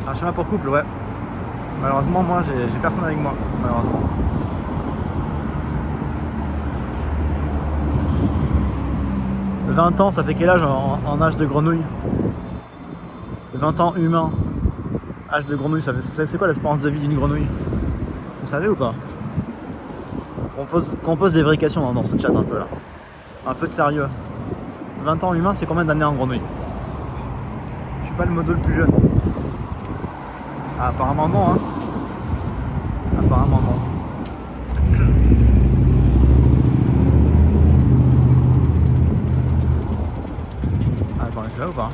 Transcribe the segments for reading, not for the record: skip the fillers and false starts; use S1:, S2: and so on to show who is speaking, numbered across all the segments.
S1: Un schéma pour couple, ouais. Malheureusement, moi, j'ai personne avec moi, malheureusement. « 20 ans, ça fait quel âge en âge de grenouille? 20 ans humain, âge de grenouille, c'est quoi l'espérance de vie d'une grenouille? Vous savez ou pas? Qu'on pose des vraies questions dans ce chat un peu là. Un peu de sérieux. 20 ans humain, c'est combien d'années en grenouille? Je suis pas le modo le plus jeune. Ah, apparemment non, hein. Apparemment non. Ah, attendez, c'est là ou pas?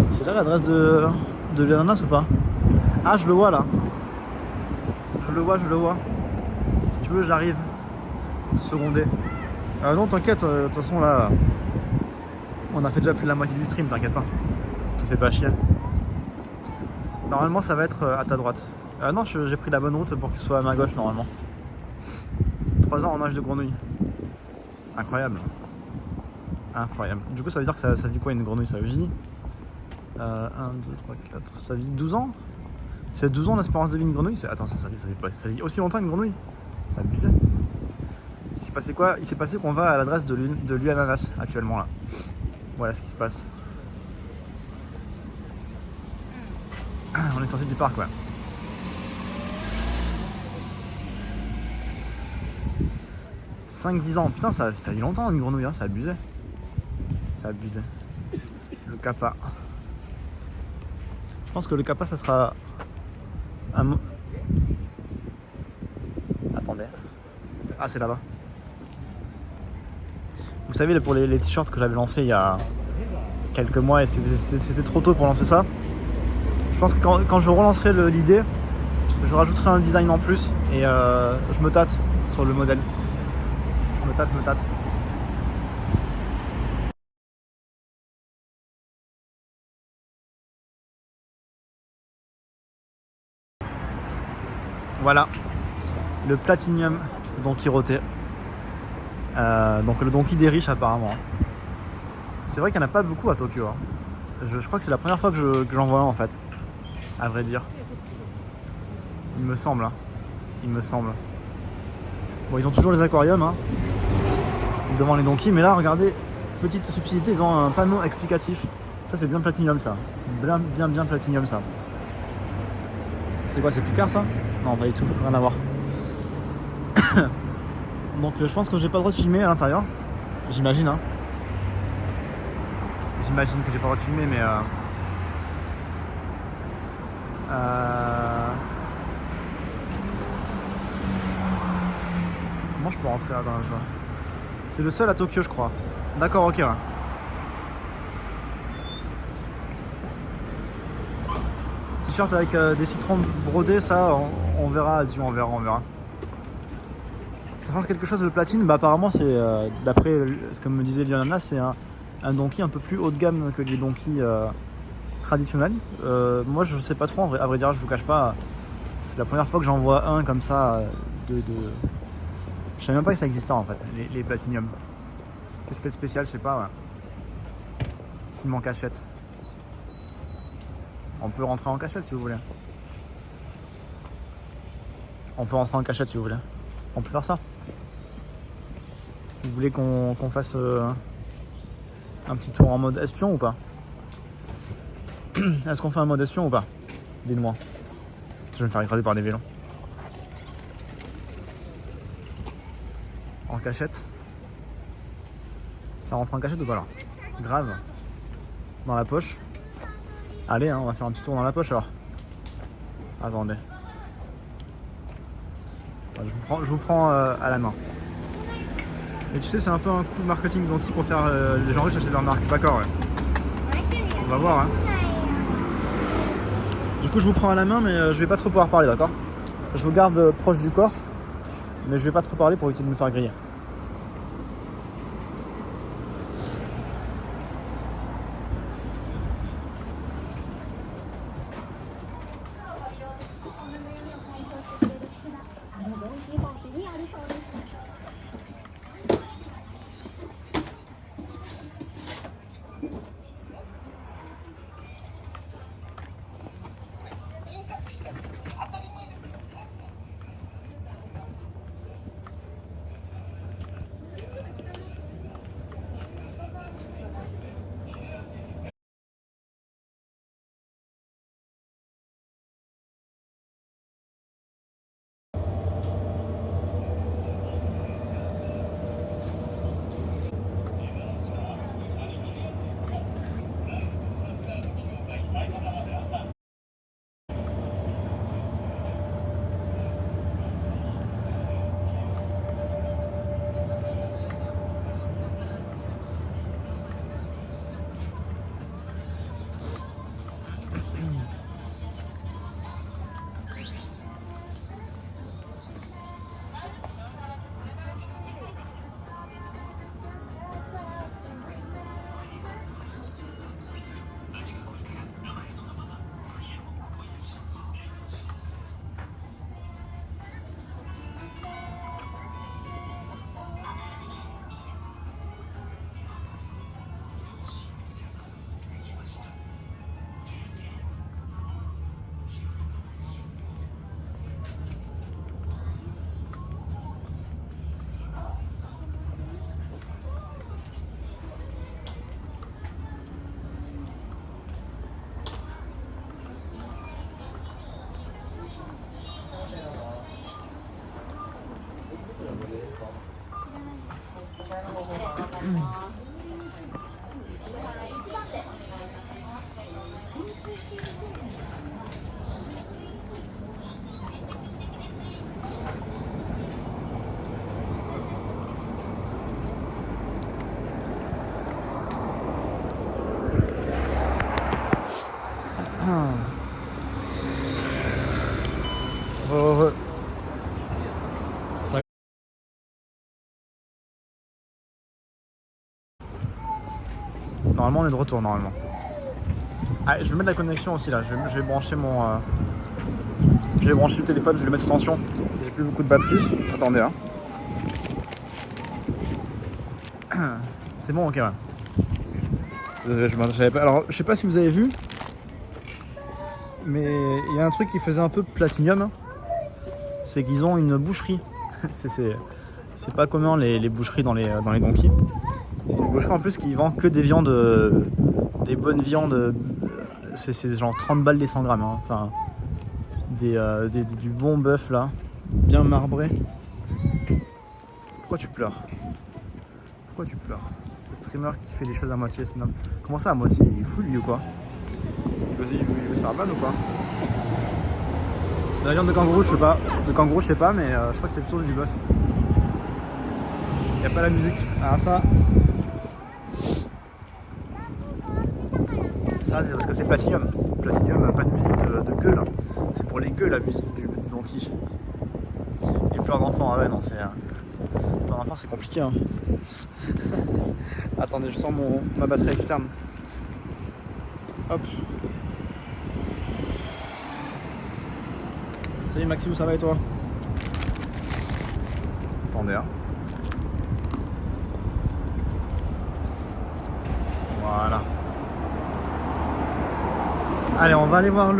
S1: C'est là l'adresse de l'ananas ou pas? Ah, je le vois là. Je le vois. Si tu veux, j'arrive pour te seconder. Non, t'inquiète, de toute façon là, on a fait déjà plus de la moitié du stream, t'inquiète pas. Te fais pas chier. Normalement, ça va être à ta droite. Non, j'ai pris la bonne route pour qu'il soit à ma gauche normalement. 3 ans en âge de grenouille. Incroyable. Incroyable. Du coup, ça veut dire que ça vit quoi une grenouille? Ça vit 1, 2, 3, 4. Ça vit 12 ans? C'est 12 ans l'espérance de vie d'une grenouille? Attends, ça vit aussi longtemps une grenouille? C'est abusé. Il s'est passé quoi? Il s'est passé qu'on va à l'adresse de l'Ananas actuellement là. Voilà ce qui se passe. On est sorti du parc, ouais. « 5-10 ans, putain ça vit longtemps une grenouille, hein, c'est abusé. C'est abusé. Le kappa. Je pense que le kappa ça sera un mot. Attendez. Ah, c'est là-bas. Vous savez, pour les t-shirts que j'avais lancés il y a quelques mois, et c'était trop tôt pour lancer ça. Je pense que quand je relancerai l'idée, je rajouterai un design en plus et je me tâte sur le modèle. Je me tâte. Voilà, le Platinium Don Quirote. Donc le Donkey des riches apparemment. C'est vrai qu'il n'y en a pas beaucoup à Tokyo. Hein. Je crois que c'est la première fois que j'en vois un en fait. À vrai dire. Il me semble. Hein. Il me semble. Bon, ils ont toujours les aquariums hein, devant les donkeys, mais là regardez, petite subtilité, ils ont un panneau explicatif. Ça c'est bien Platinium ça. Bien Platinium ça. C'est quoi, c'est Picard ça? Non, pas du tout, rien à voir. Donc je pense que j'ai pas le droit de filmer à l'intérieur. J'imagine hein. J'imagine que j'ai pas le droit de filmer mais comment je peux rentrer là dans la joie? C'est le seul à Tokyo je crois. D'accord, ok ouais. T-shirt avec des citrons brodés, ça on verra, on verra. Ça change quelque chose de platine, bah apparemment c'est d'après ce que me disait Lionana, c'est un donkey un peu plus haut de gamme que les donkeys traditionnels. Moi je sais pas trop, à vrai dire, je vous cache pas, c'est la première fois que j'en vois un comme ça je savais même pas que ça existait en fait, les platinium. Qu'est-ce qu'il y a de spécial, je sais pas, ouais. Film en cachette. On peut rentrer en cachette si vous voulez. On peut rentrer en cachette si vous voulez. On peut faire ça. Vous voulez qu'on fasse un petit tour en mode espion ou pas? Est-ce qu'on fait un mode espion ou pas? Dites-moi. Je vais me faire écraser par des vélons. En cachette. Ça rentre en cachette ou pas là? Grave. Dans la poche. Allez, hein, on va faire un petit tour dans la poche alors. Attendez. Je vous prends à la main. Et tu sais, c'est un peu un coup de marketing Donkey pour faire les gens riches acheter leur marque. D'accord, ouais. On va voir, hein. Du coup, je vous prends à la main, mais je vais pas trop pouvoir parler, d'accord? Je vous garde proche du corps, mais je vais pas trop parler pour éviter de me faire griller. Re. Ça... Normalement on est de retour normalement. Ah, je vais mettre la connexion aussi là, je vais brancher mon... Je vais brancher le téléphone, je vais le mettre sous tension. J'ai plus beaucoup de batterie. Attendez hein. C'est bon, ok ouais. Désolé, j'avais pas... Alors je sais pas si vous avez vu, mais il y a un truc qui faisait un peu Platinium, c'est qu'ils ont une boucherie. C'est pas commun les boucheries dans les donkeys. C'est une boucherie en plus qui vend que des viandes, des bonnes viandes. C'est genre 30 balles les 100 grammes. Hein. Enfin, du bon bœuf là, bien marbré. Pourquoi tu pleures? Pourquoi tu pleures? Ce streamer qui fait les choses à moitié, c'est non. Comment ça à moitié? Il est fou lui ou quoi? Il veut se faire ban ou quoi? La viande de kangourou, je sais pas. De kangourou, je sais pas, mais je crois que c'est plutôt du bœuf. Y a pas la musique. Ah ça. Ça c'est parce que c'est Platinium. Platinium, pas de musique de gueule. C'est pour les gueules la musique du donkey. Les pleurs d'enfants, ah ouais non c'est. Pleurs d'enfants c'est compliqué hein. Attendez, je sors ma batterie externe. Hop. Salut Maxime, ça va et toi? Attendez hein. Voilà. Allez, on va aller voir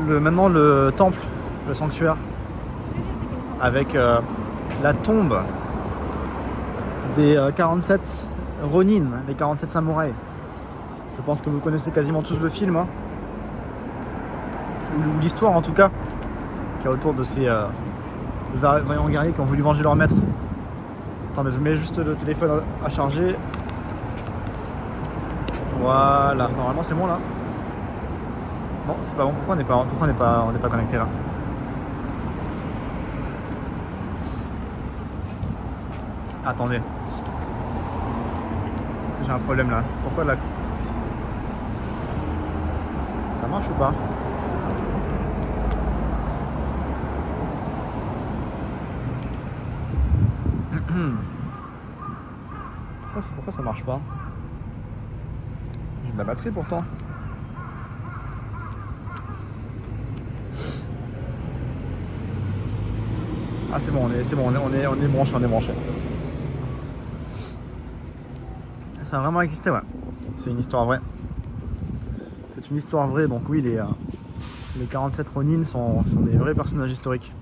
S1: maintenant le temple, le sanctuaire, avec la tombe des 47 Ronin, les 47 samouraïs. Je pense que vous connaissez quasiment tous le film, hein, ou l'histoire en tout cas, qui est autour de ces vaillants guerriers qui ont voulu venger leur maître. Attendez, je mets juste le téléphone à charger. Voilà, normalement c'est bon là. Non, c'est pas bon. Pourquoi on n'est pas connecté là? Attendez. J'ai un problème là. Pourquoi là? Ça marche ou pas? Pourquoi ça marche pas? J'ai de la batterie pourtant. Ah c'est bon, on est branché. Ça a vraiment existé, ouais. C'est une histoire vraie. C'est une histoire vraie, donc oui, les 47 Ronin sont des vrais personnages historiques.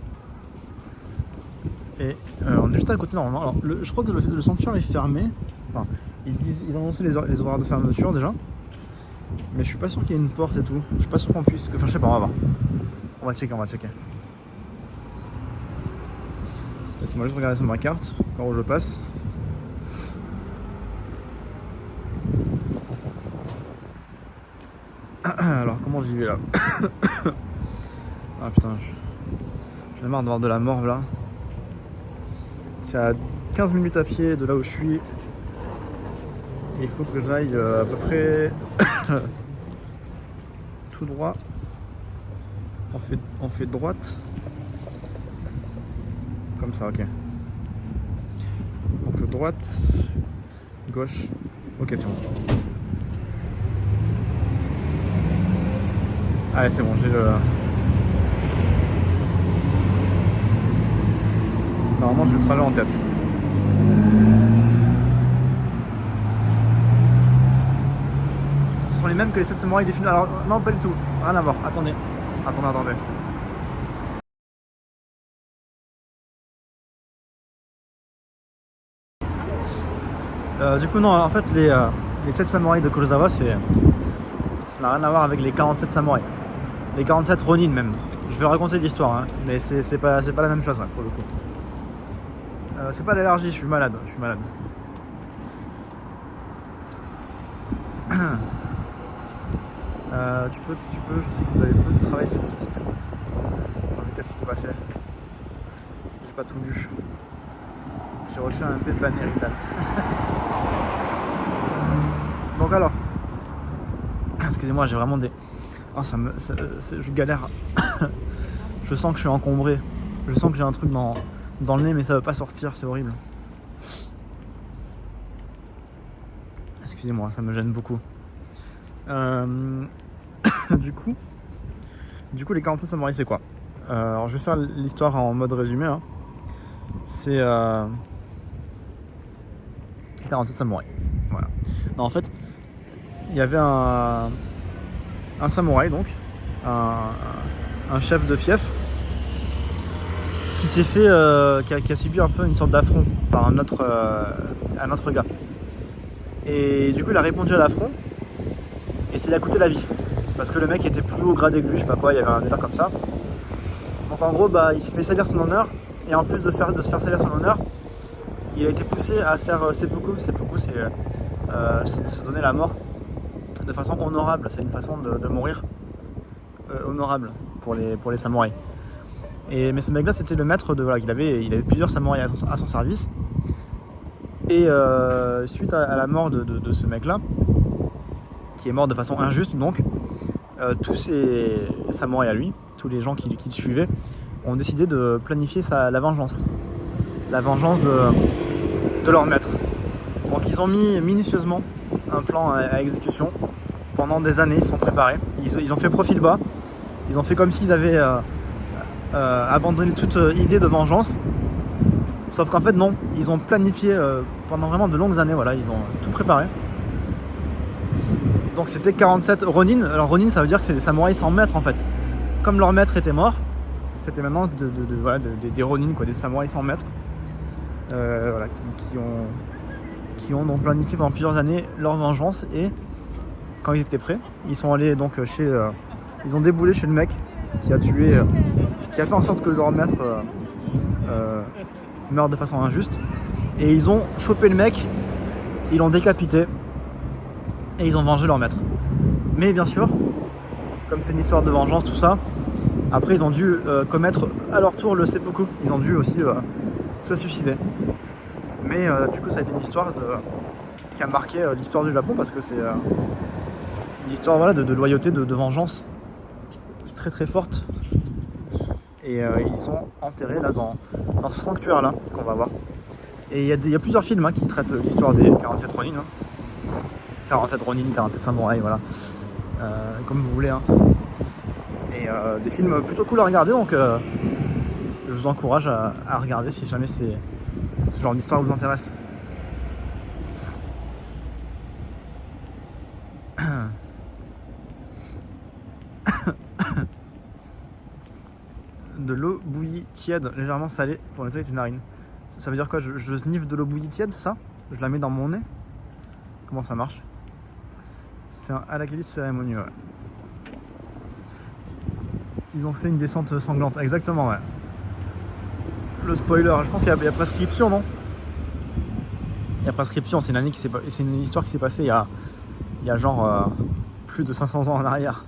S1: Et on est juste à côté normalement. Alors, je crois que le sanctuaire est fermé. Enfin, ils ont annoncé les horaires de fermeture déjà. Mais je suis pas sûr qu'il y ait une porte et tout. Je suis pas sûr qu'on puisse. Enfin, je sais pas, on va voir. On va checker. Laisse-moi juste regarder sur ma carte, par où je passe. Alors, comment j'y vais là? Ah putain, j'en ai marre d'avoir de la morve là. C'est à 15 minutes à pied de là où je suis. Et il faut que j'aille à peu près tout droit. On fait droite. Comme ça, ok. Donc droite, gauche. Ok, c'est bon. Allez, c'est bon, j'ai le... Normalement, je vais le trajet en tête. Ce sont les mêmes que les 7 samouraïs des films. Alors, non, pas du tout. Rien à voir. Attendez. Du coup, non, en fait, les 7 samouraïs de Kurosawa, ça n'a rien à voir avec les 47 samouraïs. Les 47 Ronin, même. Je vais raconter l'histoire, hein, mais c'est pas la même chose, hein, pour le coup. C'est pas l'allergie, je suis malade. Tu peux, je sais que vous avez peu de travail sur ce stream. Qu'est-ce qui s'est passé? J'ai pas tout vu. J'ai reçu un peu de ban héritage. Donc alors, excusez-moi, j'ai vraiment des Oh, je galère. Je sens que je suis encombré. Je sens que j'ai un truc dans le nez, mais ça veut pas sortir, c'est horrible. Excusez-moi, ça me gêne beaucoup. Du coup, les 47 samouraïs, c'est quoi? Alors, je vais faire l'histoire en mode résumé. Hein. C'est 47 samouraïs. Voilà. Non, en fait, il y avait un samouraï, donc, un chef de fief, qui s'est fait, qui a subi un peu une sorte d'affront par un autre gars. Et du coup, il a répondu à l'affront, et ça lui a coûté la vie. Parce que le mec était plus haut gradé que lui, je sais pas quoi, il y avait un délire comme ça. Donc en gros, il s'est fait salir son honneur, et en plus de se faire salir son honneur, il a été poussé à faire seppuku. Seppuku, c'est se donner la mort de façon honorable. C'est une façon de mourir honorable pour les samouraïs. Mais ce mec-là, c'était le maître de... Voilà, il avait plusieurs samouraïs à son service. Et suite à la mort de ce mec-là, qui est mort de façon injuste, donc, tous ces samouraïs à lui, tous les gens qui le suivaient, ont décidé de planifier la vengeance. La vengeance de leur maître. Donc ils ont mis minutieusement un plan à exécution. Pendant des années, ils se sont préparés. Ils ont fait profil bas. Ils ont fait comme s'ils avaient abandonné toute idée de vengeance. Sauf qu'en fait non, ils ont planifié pendant vraiment de longues années, voilà, ils ont tout préparé. Donc c'était 47 Ronin. Alors Ronin, ça veut dire que c'est des samouraïs sans maître en fait. Comme leur maître était mort, c'était maintenant des Ronin, quoi, des samouraïs sans maître. Voilà, qui ont donc planifié pendant plusieurs années leur vengeance, et quand ils étaient prêts, ils sont allés donc ils ont déboulé chez le mec qui a tué, qui a fait en sorte que leur maître meurt de façon injuste, et ils ont chopé le mec, ils l'ont décapité et ils ont vengé leur maître. Mais bien sûr, comme c'est une histoire de vengeance, tout ça, après ils ont dû commettre à leur tour le seppuku. Ils ont dû aussi se suicider. Mais du coup ça a été une histoire qui a marqué l'histoire du Japon, parce que c'est une histoire, voilà, de loyauté, de vengeance très très forte. Et ils sont enterrés là dans ce sanctuaire là qu'on va voir. Et il y a plusieurs films qui traitent l'histoire des 47 Ronin. 47 Ronin, 47 samouraïs, voilà. Comme vous voulez. Et des films plutôt cool à regarder, donc je vous encourage à regarder si jamais ce genre d'histoire vous intéresse. De l'eau bouillie tiède, légèrement salée, pour nettoyer tes narines. Ça veut dire quoi? Je sniffe de l'eau bouillie tiède, c'est ça? Je la mets dans mon nez? Comment ça marche? C'est un halakhilis cérémonieux, ouais. Ils ont fait une descente sanglante, exactement, ouais. Le spoiler, je pense qu'il y a prescription, non? Il y a prescription, c'est une histoire qui s'est passée il y a genre plus de 500 ans en arrière.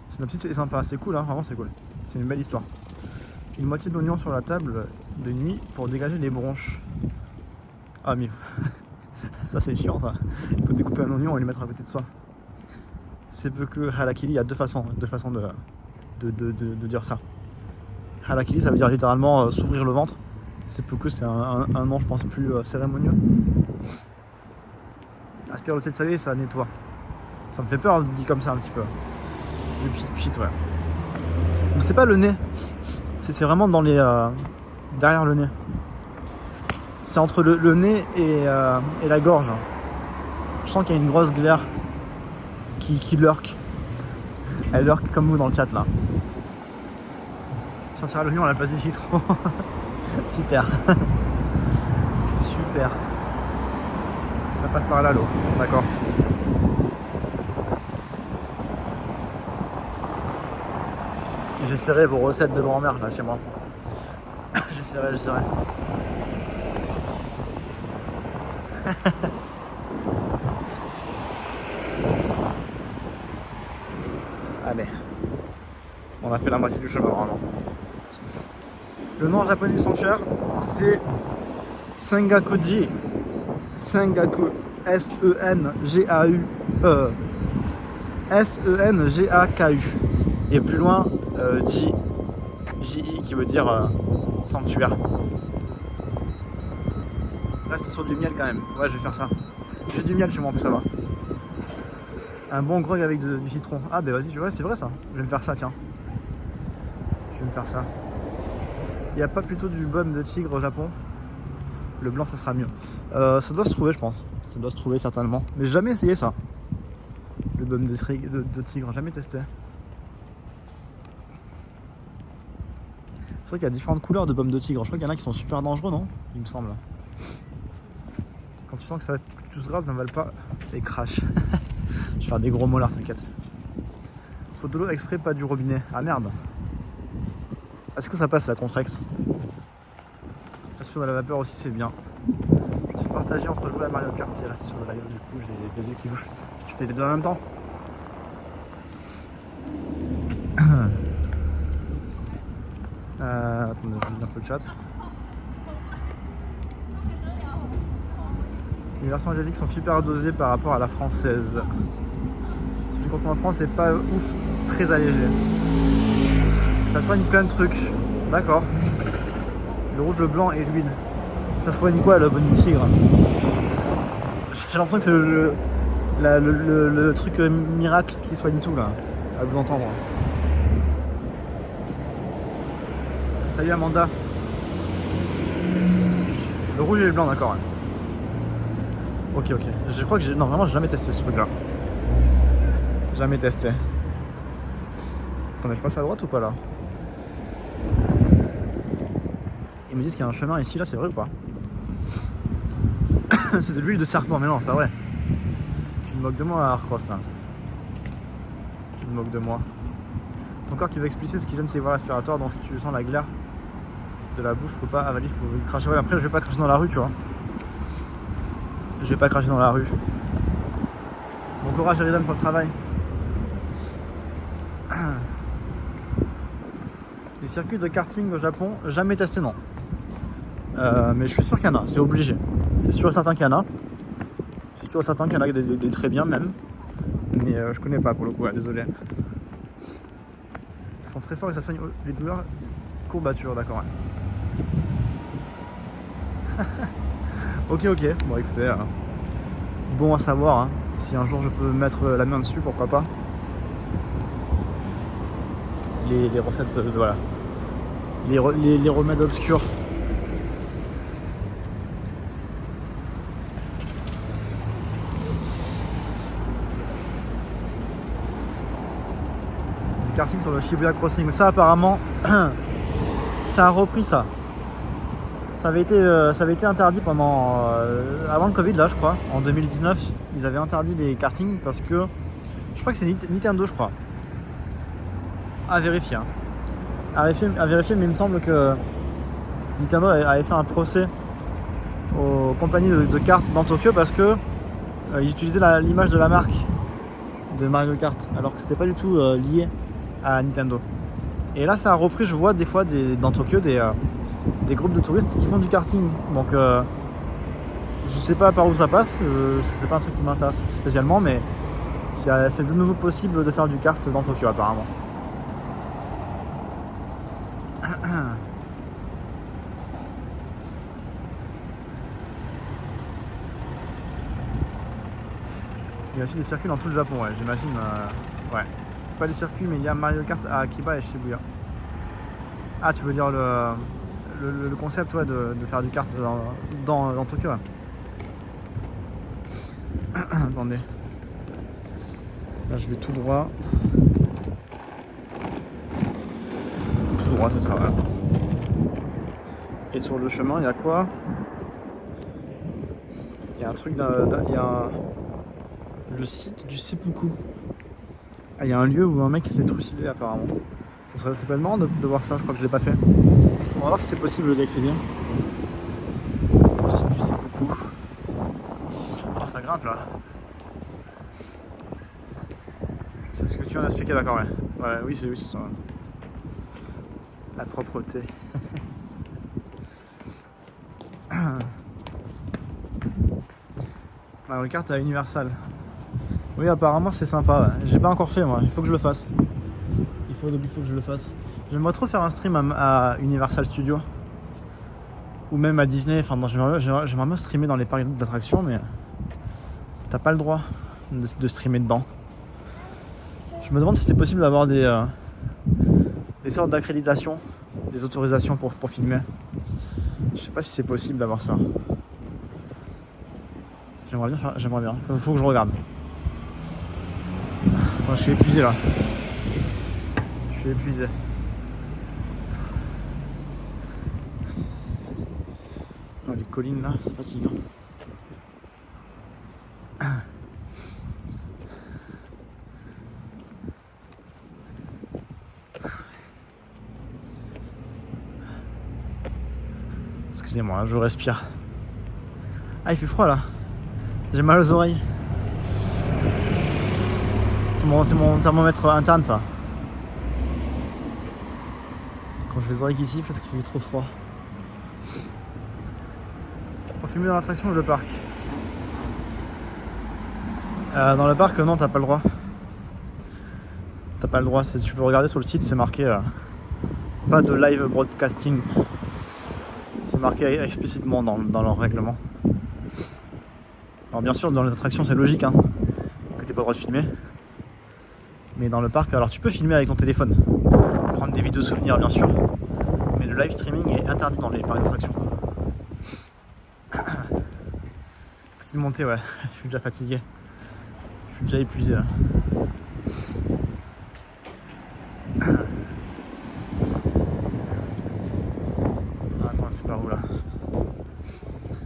S1: Synopsis, c'est sympa, c'est cool, vraiment c'est cool. C'est une belle histoire. Une moitié d'oignon sur la table de nuit pour dégager les bronches. Ah mais ça c'est chiant ça. Il faut découper un oignon et le mettre à côté de soi. C'est peu que halakili, il y a deux façons de dire ça. Halakili, ça veut dire littéralement s'ouvrir le ventre. C'est peu que c'est un nom, je pense, plus cérémonieux. Aspire le thé salé, ça nettoie. Ça me fait peur dit comme ça un petit peu. Du pchit, ouais. Mais c'est pas le nez. C'est vraiment dans les derrière le nez. C'est entre le nez et la gorge. Je sens qu'il y a une grosse glaire qui lurk. Elle lurk comme vous dans le chat là. Je sentirai l'oignon à la place du citron. Super. Super. Ça passe par là l'eau. D'accord. J'essaierai vos recettes de grand-mère là chez moi. J'essaierai. Allez. On a fait la moitié du chemin vraiment. Le nom japonais du sanctuaire, c'est Sengakuji. Sengaku. S-E-N-G-A-K-U. Et plus loin, J-I qui veut dire sanctuaire. Là c'est sur du miel quand même. Ouais, je vais faire ça. J'ai du miel chez moi, en plus ça va. Un bon grog avec du citron. Ah bah vas-y, tu vois, c'est vrai ça. Je vais me faire ça, tiens. Je vais me faire ça. Il n'y a pas plutôt du baume de tigre au Japon? Le blanc ça sera mieux. Ça doit se trouver, je pense. Ça doit se trouver certainement. Mais j'ai jamais essayé ça. Le baume de tigre, jamais testé. C'est vrai qu'il y a différentes couleurs de baume de tigre. Je crois qu'il y en a qui sont super dangereux, non? Il me semble. Quand tu sens que ça va être tout grave, n'avale pas et crash. Je vais faire des gros molars, t'inquiète. Faut de l'eau exprès, pas du robinet. Ah merde. Est-ce que ça passe la Contrex? Respirer dans la vapeur aussi, c'est bien. Je suis partagé entre jouer à Mario Kart et rester sur le live. Du coup, j'ai les yeux qui bouchent. Je fais les deux en même temps. Attendez, je lis un peu le chat. Les versions asiatiques sont super dosées par rapport à la française. Celui qu'on fait en France est pas ouf, très allégé. Ça soigne plein de trucs. D'accord. Le rouge, le blanc et l'huile. Ça soigne quoi le baume de tigre? J'ai l'impression que c'est le truc miracle qui soigne tout là. À vous entendre. Salut Amanda. Le rouge et le blanc, d'accord. Ouais. Ok. Je crois que non, vraiment, j'ai jamais testé ce truc là. Jamais testé. Attendez, je passe à droite ou pas là? Ils me disent qu'il y a un chemin ici, là, c'est vrai ou pas? C'est de l'huile de serpent, mais non, c'est pas vrai. Tu te moques de moi, Arcross là. Tu te moques de moi. Ton corps qui va expulser ce qui gêne tes voies respiratoires, donc si tu sens la glaire de la bouche, faut pas avaler, faut cracher. Ouais, après, je vais pas cracher dans la rue, tu vois. Je vais pas cracher dans la rue. Bon courage, Eridan, pour le travail. Les circuits de karting au Japon, jamais testé, non. Mais je suis sûr qu'il y en a, c'est obligé. C'est sûr et certain qu'il y en a. Je suis sûr et certain qu'il y en a des très bien même. Mais je connais pas pour le coup, ouais, désolé. Ça sent très fort et ça soigne les douleurs, courbatures, d'accord. Ouais. Ok. Bon écoutez, bon à savoir. Hein. Si un jour je peux mettre la main dessus, pourquoi pas. Les recettes, voilà. Les remèdes obscurs. Du karting sur le Shibuya Crossing. Ça apparemment, ça a repris ça. Ça avait été interdit pendant avant le Covid là, je crois. En 2019, ils avaient interdit les kartings parce que je crois que c'est Nintendo, je crois. À vérifier. Hein. À vérifier, mais il me semble que Nintendo avait fait un procès aux compagnies de cartes dans Tokyo parce que ils utilisaient l'image de la marque de Mario Kart alors que c'était pas du tout lié à Nintendo. Et là, ça a repris. Je vois des fois dans Tokyo des groupes de touristes qui font du karting. Donc je sais pas par où ça passe, c'est pas un truc qui m'intéresse spécialement, mais c'est de nouveau possible de faire du kart dans Tokyo apparemment. Il y a aussi des circuits dans tout le Japon, ouais, j'imagine. Ouais. C'est pas des circuits, mais il y a Mario Kart à Akiba et Shibuya. Ah, tu veux dire le concept, ouais, de faire du kart dans Tokyo, ouais. Attendez. Là, je vais tout droit. Tout droit, c'est ça, ouais. Et sur le chemin, il y a quoi? Il y a un truc, il y a le site du seppuku. Ah, il y a un lieu où un mec s'est trucidé apparemment. C'est pas marrant de voir ça, je crois que je l'ai pas fait. On va voir si c'est possible d'y accéder. Le site du seppuku. Oh, ça grimpe là. C'est ce que tu viens d'expliquer, d'accord, ouais. Ouais, oui, c'est ça. La propreté. Mario Kart à Universal. Oui, apparemment c'est sympa. Ouais. J'ai pas encore fait moi, il faut que je le fasse. Il faut que je le fasse. J'aimerais trop faire un stream à Universal Studios. Ou même à Disney. Enfin, j'aimerais bien streamer dans les parcs d'attractions, mais t'as pas le droit de streamer dedans. Je me demande si c'est possible d'avoir des sortes d'accréditation, des autorisations pour filmer. Je sais pas si c'est possible d'avoir ça. J'aimerais bien. Faut que je regarde. Attends, je suis épuisé là. Je suis épuisé. Oh, les collines là, c'est fatigant. Excusez-moi, je respire. Ah, il fait froid là. J'ai mal aux oreilles. C'est mon thermomètre interne ça. Quand je fais les oreilles ici, parce qu'il fait trop froid. Pour filmer dans l'attraction ou le parc? Dans le parc, non, t'as pas le droit. T'as pas le droit. Tu peux regarder sur le site, c'est marqué pas de live broadcasting. C'est marqué explicitement dans leur règlement. Alors bien sûr, dans les attractions, c'est logique hein, que t'aies pas le droit de filmer. Mais dans le parc, alors tu peux filmer avec ton téléphone. Prendre des vidéos souvenirs, bien sûr. Mais le live streaming est interdit dans les parcs d'attractions. Petite montée, ouais. Je suis déjà fatigué. Je suis déjà épuisé là. Attends, c'est par où là?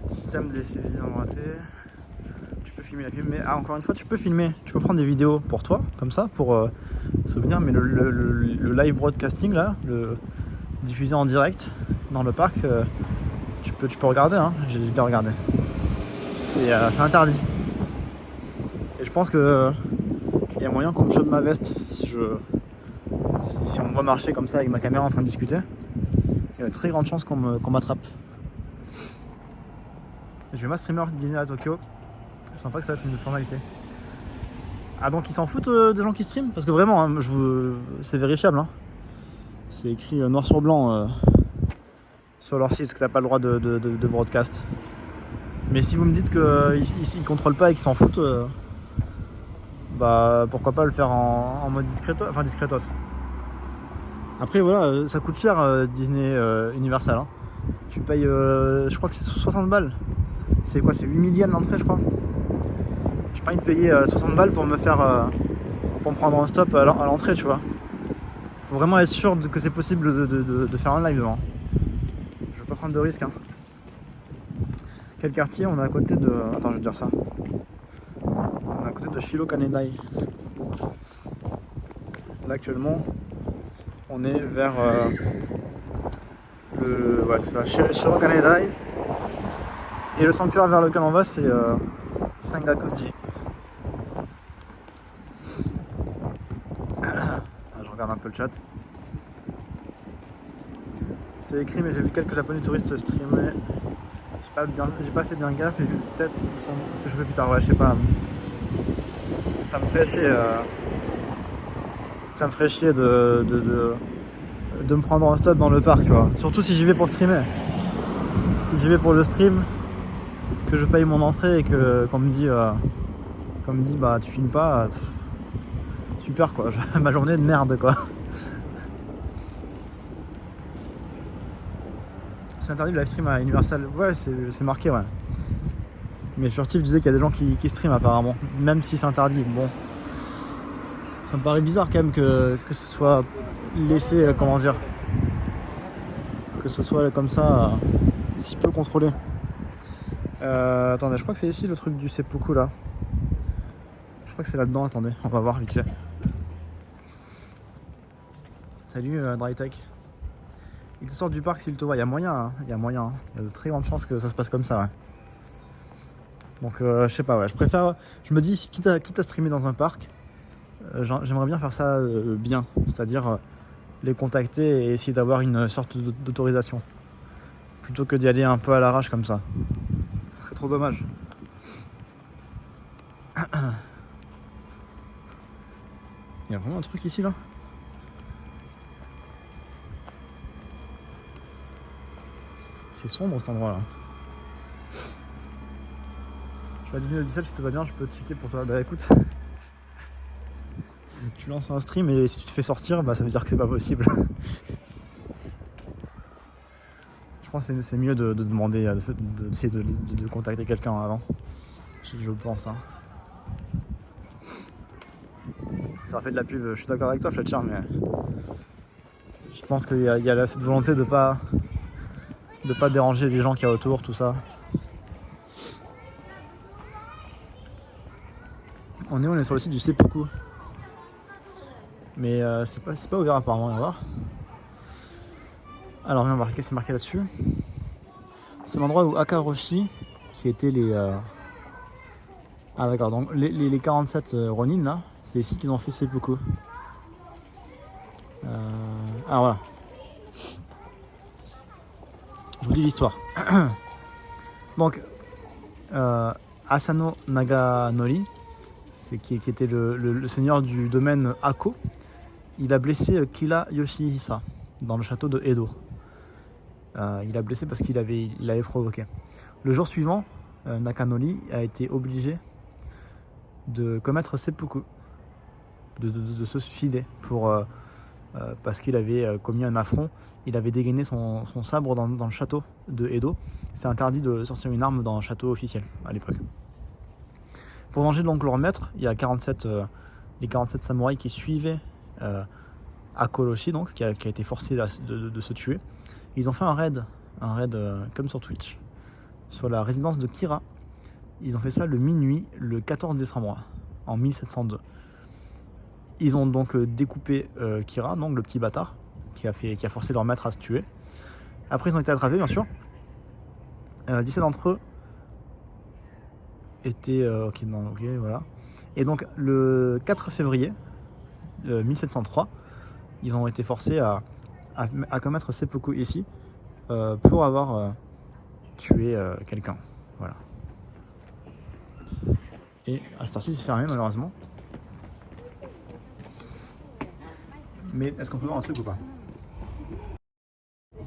S1: Système des civils empruntés. Tu peux filmer la film, mais encore une fois, tu peux filmer. Tu peux prendre des vidéos pour toi, comme ça, pour souvenir. Mais le live broadcasting là, le diffusé en direct dans le parc, tu peux regarder. Hein. J'ai déjà regardé. C'est interdit. Et je pense que il y a moyen qu'on me chope ma veste si on me voit marcher comme ça avec ma caméra en train de discuter. Il y a une très grande chance qu'on m'attrape. Je vais ma streamer Disney à Tokyo. Je sens pas que ça va être une formalité. Ah donc ils s'en foutent des gens qui streament? Parce que vraiment, hein, c'est vérifiable. Hein. C'est écrit noir sur blanc sur leur site que t'as pas le droit de broadcast. Mais si vous me dites qu'ils contrôlent pas et qu'ils s'en foutent, bah pourquoi pas le faire en mode discretos. Après voilà, ça coûte cher Disney Universal. Hein. Tu payes, je crois que c'est 60 balles. C'est quoi? C'est 8 000 yens l'entrée, je crois. J'ai pas envie de payer 60 balles pour me prendre un stop à l'entrée, tu vois. Faut vraiment être sûr que c'est possible de faire un live devant. Je veux pas prendre de risque. Hein. Quel quartier on est à côté de... Attends, je vais te dire ça. On est à côté de Shiro Kanedai. Là actuellement, on est vers ouais, c'est ça, Shiro Kanedai. Et le sanctuaire vers lequel on va, c'est Sengakuji. Je regarde un peu le chat. C'est écrit, mais j'ai vu quelques japonais touristes streamer. J'ai pas fait bien gaffe et peut-être qu'ils sont fait choper plus tard. Ouais, je sais pas. Ça me ferait chier. Ça me ferait chier de me prendre un stop dans le parc, tu vois. Surtout si j'y vais pour streamer. Si j'y vais pour le stream, que je paye mon entrée et qu'on me dit bah tu filmes pas, super quoi, ma journée de merde quoi. C'est interdit le live stream à Universal, ouais c'est marqué ouais. Mais Furtif disait qu'il y a des gens qui streament apparemment, même si c'est interdit, bon. Ça me paraît bizarre quand même que ce soit laissé, comment dire, que ce soit comme ça, si peu contrôlé. Attendez, je crois que c'est ici le truc du seppuku là. Je crois que c'est là-dedans, attendez, on va voir vite fait. Salut Drytech. Il te sort du parc s'il te voit, il y a moyen, hein. Il y a de très grandes chances que ça se passe comme ça, ouais. Donc je sais pas, ouais, je me dis, quitte à streamer dans un parc, j'aimerais bien faire ça bien, c'est-à-dire les contacter et essayer d'avoir une sorte d'autorisation, plutôt que d'y aller un peu à l'arrache comme ça. Ça serait trop dommage. Il y a vraiment un truc ici là. C'est sombre cet endroit là. Je suis à Disney le 17, si tout va bien, je peux checker pour toi. Bah écoute, tu lances un stream et si tu te fais sortir, bah ça veut dire que c'est pas possible. Je pense que c'est mieux de demander, d'essayer de contacter quelqu'un avant. Je pense. Hein. Ça fait de la pub, je suis d'accord avec toi Fletcher, mais je pense qu'il y a cette volonté de pas déranger les gens qu'il y a autour, tout ça. On est sur le site du Seppuku. Mais c'est pas ouvert apparemment, on va voir. Alors viens voir, qu'est-ce qui est marqué là-dessus. C'est l'endroit où Akaroshi, qui étaient les... Ah d'accord, donc les 47 Ronin là, c'est ici qu'ils ont fait Seppuku. Alors voilà. Je vous dis l'histoire. Donc, Asano Naganori, qui était le seigneur du domaine Ako, il a blessé Kira Yoshihisa dans le château de Edo. Il a blessé parce qu'il avait provoqué. Le jour suivant, Nakanori a été obligé de commettre seppuku, de se suicider parce qu'il avait commis un affront. Il avait dégainé son sabre dans le château de Edo. C'est interdit de sortir une arme dans un château officiel à l'époque. Pour venger donc leur maître, il y a les 47 samouraïs qui suivaient Akoroshi, donc, qui a été forcé de se tuer. Ils ont fait un raid comme sur Twitch, sur la résidence de Kira. Ils ont fait ça le minuit, le 14 décembre, en 1702. Ils ont donc découpé Kira, donc le petit bâtard, qui a forcé leur maître à se tuer. Après, ils ont été attrapés, bien sûr. 17 d'entre eux étaient... ok, voilà. Et donc, le 4 février 1703, ils ont été forcés à commettre seppuku ici pour avoir tué quelqu'un. Voilà. Et à cette heure-ci, c'est fermé malheureusement. Mais est-ce qu'on peut voir un truc ou pas?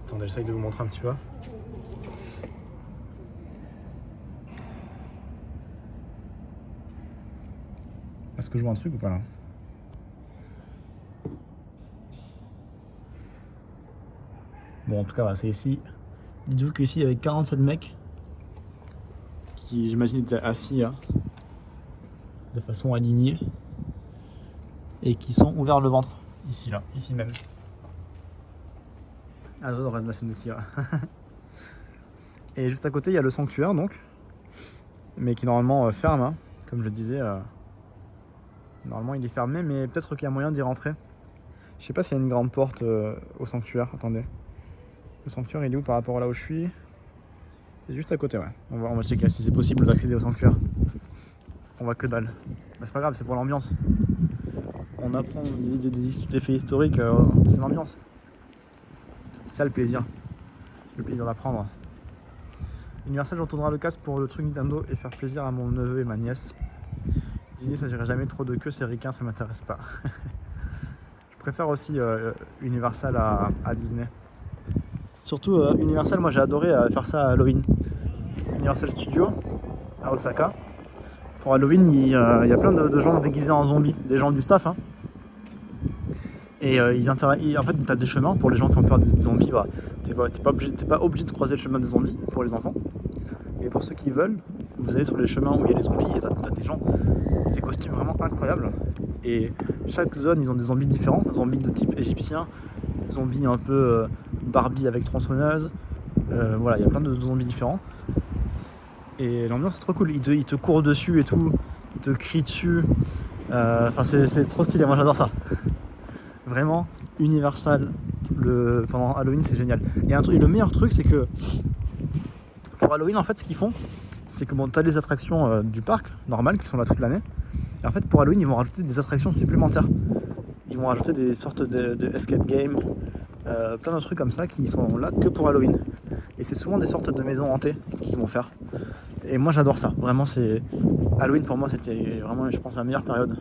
S1: Attendez, j'essaye de vous montrer un petit peu. Est-ce que je vois un truc ou pas là? Bon, en tout cas, voilà, c'est ici. Dites-vous qu'ici, il y avait 47 mecs qui, j'imagine, étaient assis hein, de façon alignée et qui sont ouverts le ventre. Ici, là, ici même. Ah, j'adore la chaîne de Kira. Et juste à côté, il y a le sanctuaire, donc, mais qui normalement ferme, hein, comme je le disais. Normalement, il est fermé, mais peut-être qu'il y a moyen d'y rentrer. Je sais pas s'il y a une grande porte au sanctuaire. Attendez. Le sanctuaire, il est où par rapport à là où je suis? C'est juste à côté, ouais. On va checker si c'est possible d'accéder au sanctuaire. On voit que dalle. Bah, c'est pas grave, c'est pour l'ambiance. On apprend des faits historiques, c'est l'ambiance. C'est ça le plaisir. Le plaisir d'apprendre. Universal, je retournerai le casque pour le truc Nintendo et faire plaisir à mon neveu et ma nièce. Disney, ça dirait jamais trop de queue, c'est ricain, ça m'intéresse pas. Je préfère aussi Universal à Disney. Surtout Universal, moi j'ai adoré faire ça à Halloween. Universal Studios à Osaka. Pour Halloween, il y a plein de gens déguisés en zombies, des gens du staff. Hein. Et en fait, tu as des chemins pour les gens qui ont peur des zombies. Bah, t'es pas obligé de croiser le chemin des zombies pour les enfants. Et pour ceux qui veulent, vous allez sur les chemins où il y a les zombies et t'as des gens, des costumes vraiment incroyables. Et chaque zone, ils ont des zombies différents. Zombies de type égyptien, zombies un peu Barbie avec tronçonneuse. Voilà, il y a plein de zombies différents. Et l'ambiance c'est trop cool. Ils te courent dessus et tout. Ils te crient dessus. Enfin, c'est trop stylé. Moi, j'adore ça. Vraiment, Universal pendant Halloween, c'est génial. Et le meilleur truc, c'est que pour Halloween, en fait, ce qu'ils font, c'est que bon, tu as les attractions du parc normales qui sont là toute l'année. Et en fait, pour Halloween, ils vont rajouter des attractions supplémentaires. Ils vont rajouter des sortes de escape game, plein de trucs comme ça qui sont là que pour Halloween. Et c'est souvent des sortes de maisons hantées qu'ils vont faire. Et moi j'adore ça. Vraiment, c'est Halloween pour moi, c'était vraiment, je pense, la meilleure période.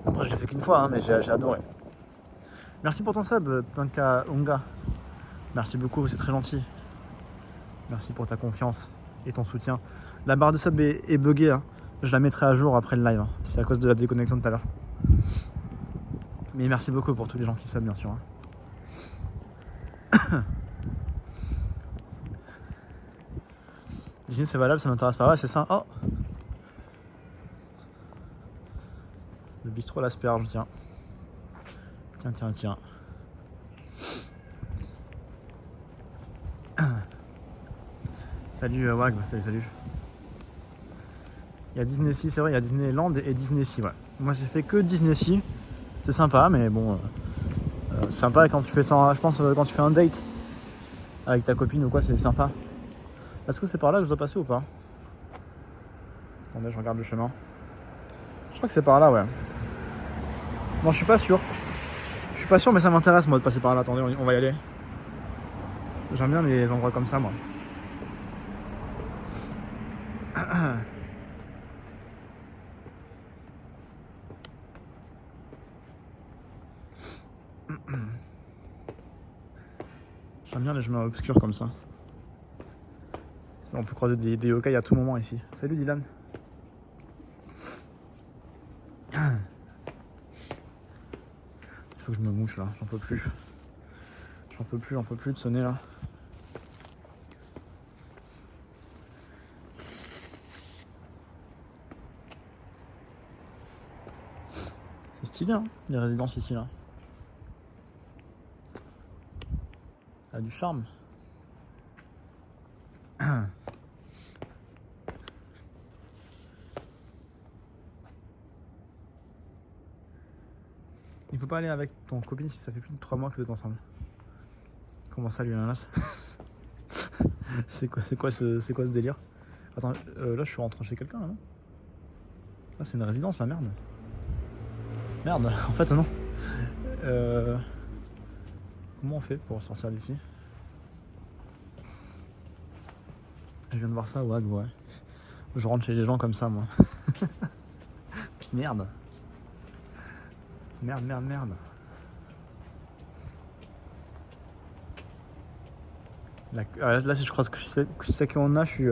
S1: Après, je l'ai fait qu'une fois, hein, mais j'ai adoré. Merci pour ton sub, Punka Unga. Merci beaucoup, c'est très gentil. Merci pour ta confiance et ton soutien. La barre de sub est buggée, hein. Je la mettrai à jour après le live. Hein. C'est à cause de la déconnexion de tout à l'heure. Mais merci beaucoup pour tous les gens qui sub, bien sûr. Hein. Disney, c'est valable, ça m'intéresse pas. Ouais, c'est ça. Oh, le bistrot à l'asperge, tiens. Tiens. Salut Wag, salut. Il y a Disney Sea, c'est vrai, il y a Disneyland et Disney Sea, ouais. Moi j'ai fait que Disney Sea. C'était sympa, mais bon. Sympa quand tu fais ça, je pense, quand tu fais un date avec ta copine ou quoi, c'est sympa. Est-ce que c'est par là que je dois passer ou pas? Attendez, je regarde le chemin. Je crois que c'est par là, ouais. Non, je suis pas sûr. Je suis pas sûr, mais ça m'intéresse, moi, de passer par là. Attendez, on va y aller. J'aime bien les endroits comme ça, moi. J'aime bien les chemins obscurs comme ça. On peut croiser des yokai à tout moment ici. Salut Dylan. Il faut que je me mouche là, j'en peux plus. J'en peux plus de sonner là. C'est stylé hein, les résidences ici là. Ça a du charme. Il faut pas aller avec ton copine si ça fait plus de 3 mois que vous êtes ensemble. Comment ça, lui, l'ananas? C'est quoi ce délire? Attends, là je suis rentré chez quelqu'un là, non? Ah, c'est une résidence là, merde. Merde, en fait non. Comment on fait pour sortir d'ici? Je viens de voir ça, ouais. Je rentre chez les gens comme ça, moi. Merde. Merde. Là, si je crois que c'est qu'on a, je suis.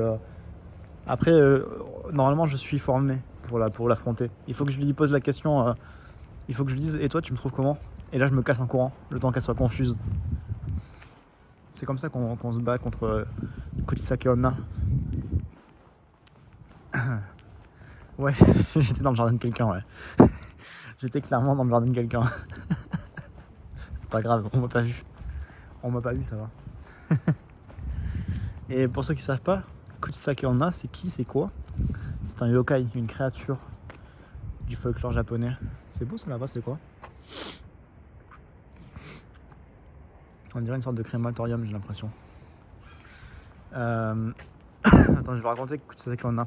S1: Après, normalement, je suis formé pour l'affronter. Il faut que je lui pose la question. Il faut que je lui dise, et toi, tu me trouves comment? Et là, je me casse en courant, le temps qu'elle soit confuse. C'est comme ça qu'on se bat contre Kuchisake Onna. Ouais, j'étais dans le jardin de quelqu'un, ouais. J'étais clairement dans le jardin de quelqu'un. C'est pas grave, on m'a pas vu. Ça va. Et pour ceux qui savent pas, Kuchisake Onna, c'est qui, c'est quoi? C'est un yokai, une créature du folklore japonais. C'est beau ça là-bas, c'est quoi? On dirait une sorte de crématorium, j'ai l'impression. Attends, je vais raconter Kuchisake Onna.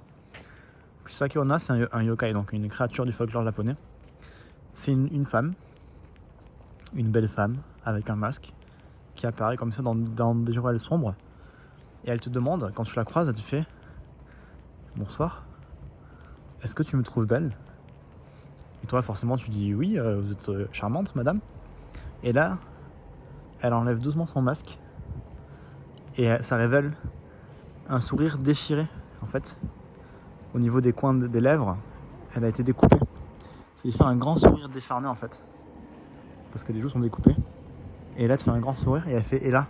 S1: Kuchisake Onna, c'est un yokai, donc une créature du folklore japonais. C'est une femme, une belle femme, avec un masque, qui apparaît comme ça dans des ruelles sombres. Et elle te demande, quand tu la croises, elle te fait « Bonsoir, est-ce que tu me trouves belle ?» Et toi, forcément, tu dis « Oui, vous êtes charmante, madame. » Et là, elle enlève doucement son masque. Et ça révèle un sourire déchiré, en fait. Au niveau des coins des lèvres, elle a été découpée. Ça lui fait un grand sourire décharné, en fait. Parce que les joues sont découpées. Et là, tu fais un grand sourire et elle fait « Et là,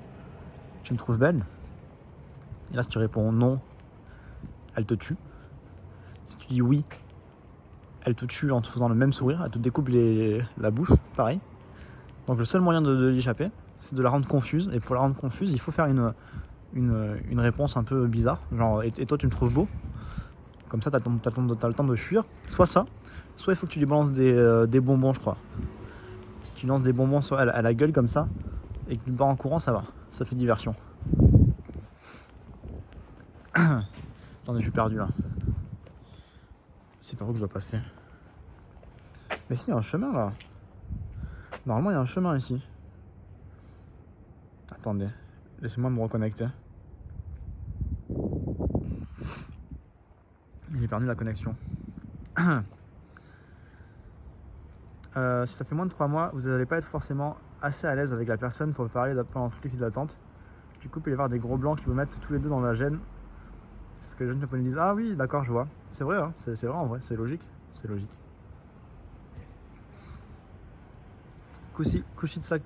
S1: tu me trouves belle ?» Et là, si tu réponds non, elle te tue. Si tu dis oui, elle te tue en te faisant le même sourire, elle te découpe la bouche, pareil. Donc le seul moyen de l'échapper, c'est de la rendre confuse. Et pour la rendre confuse, il faut faire une réponse un peu bizarre. Genre, et toi, tu me trouves beau? Comme ça, t'as le temps de fuir. Soit ça, soit il faut que tu lui balances des bonbons, je crois. Si tu lances des bonbons à la gueule comme ça, et que tu pars en courant, ça va. Ça fait diversion. Attendez, je suis perdu là. C'est par où que je dois passer? Mais si, il y a un chemin là. Normalement, il y a un chemin ici. Attendez, laissez-moi me reconnecter. J'ai perdu la connexion. Si ça fait moins de 3 mois, vous n'allez pas être forcément assez à l'aise avec la personne pour parler pendant toutes les files d'attente. Du coup, il peut y avoir des gros blancs qui vous mettent tous les deux dans la gêne. C'est ce que les jeunes japonais disent. Ah oui, d'accord, je vois. C'est vrai, hein, c'est vrai en vrai, c'est logique. C'est logique. Kuchisake.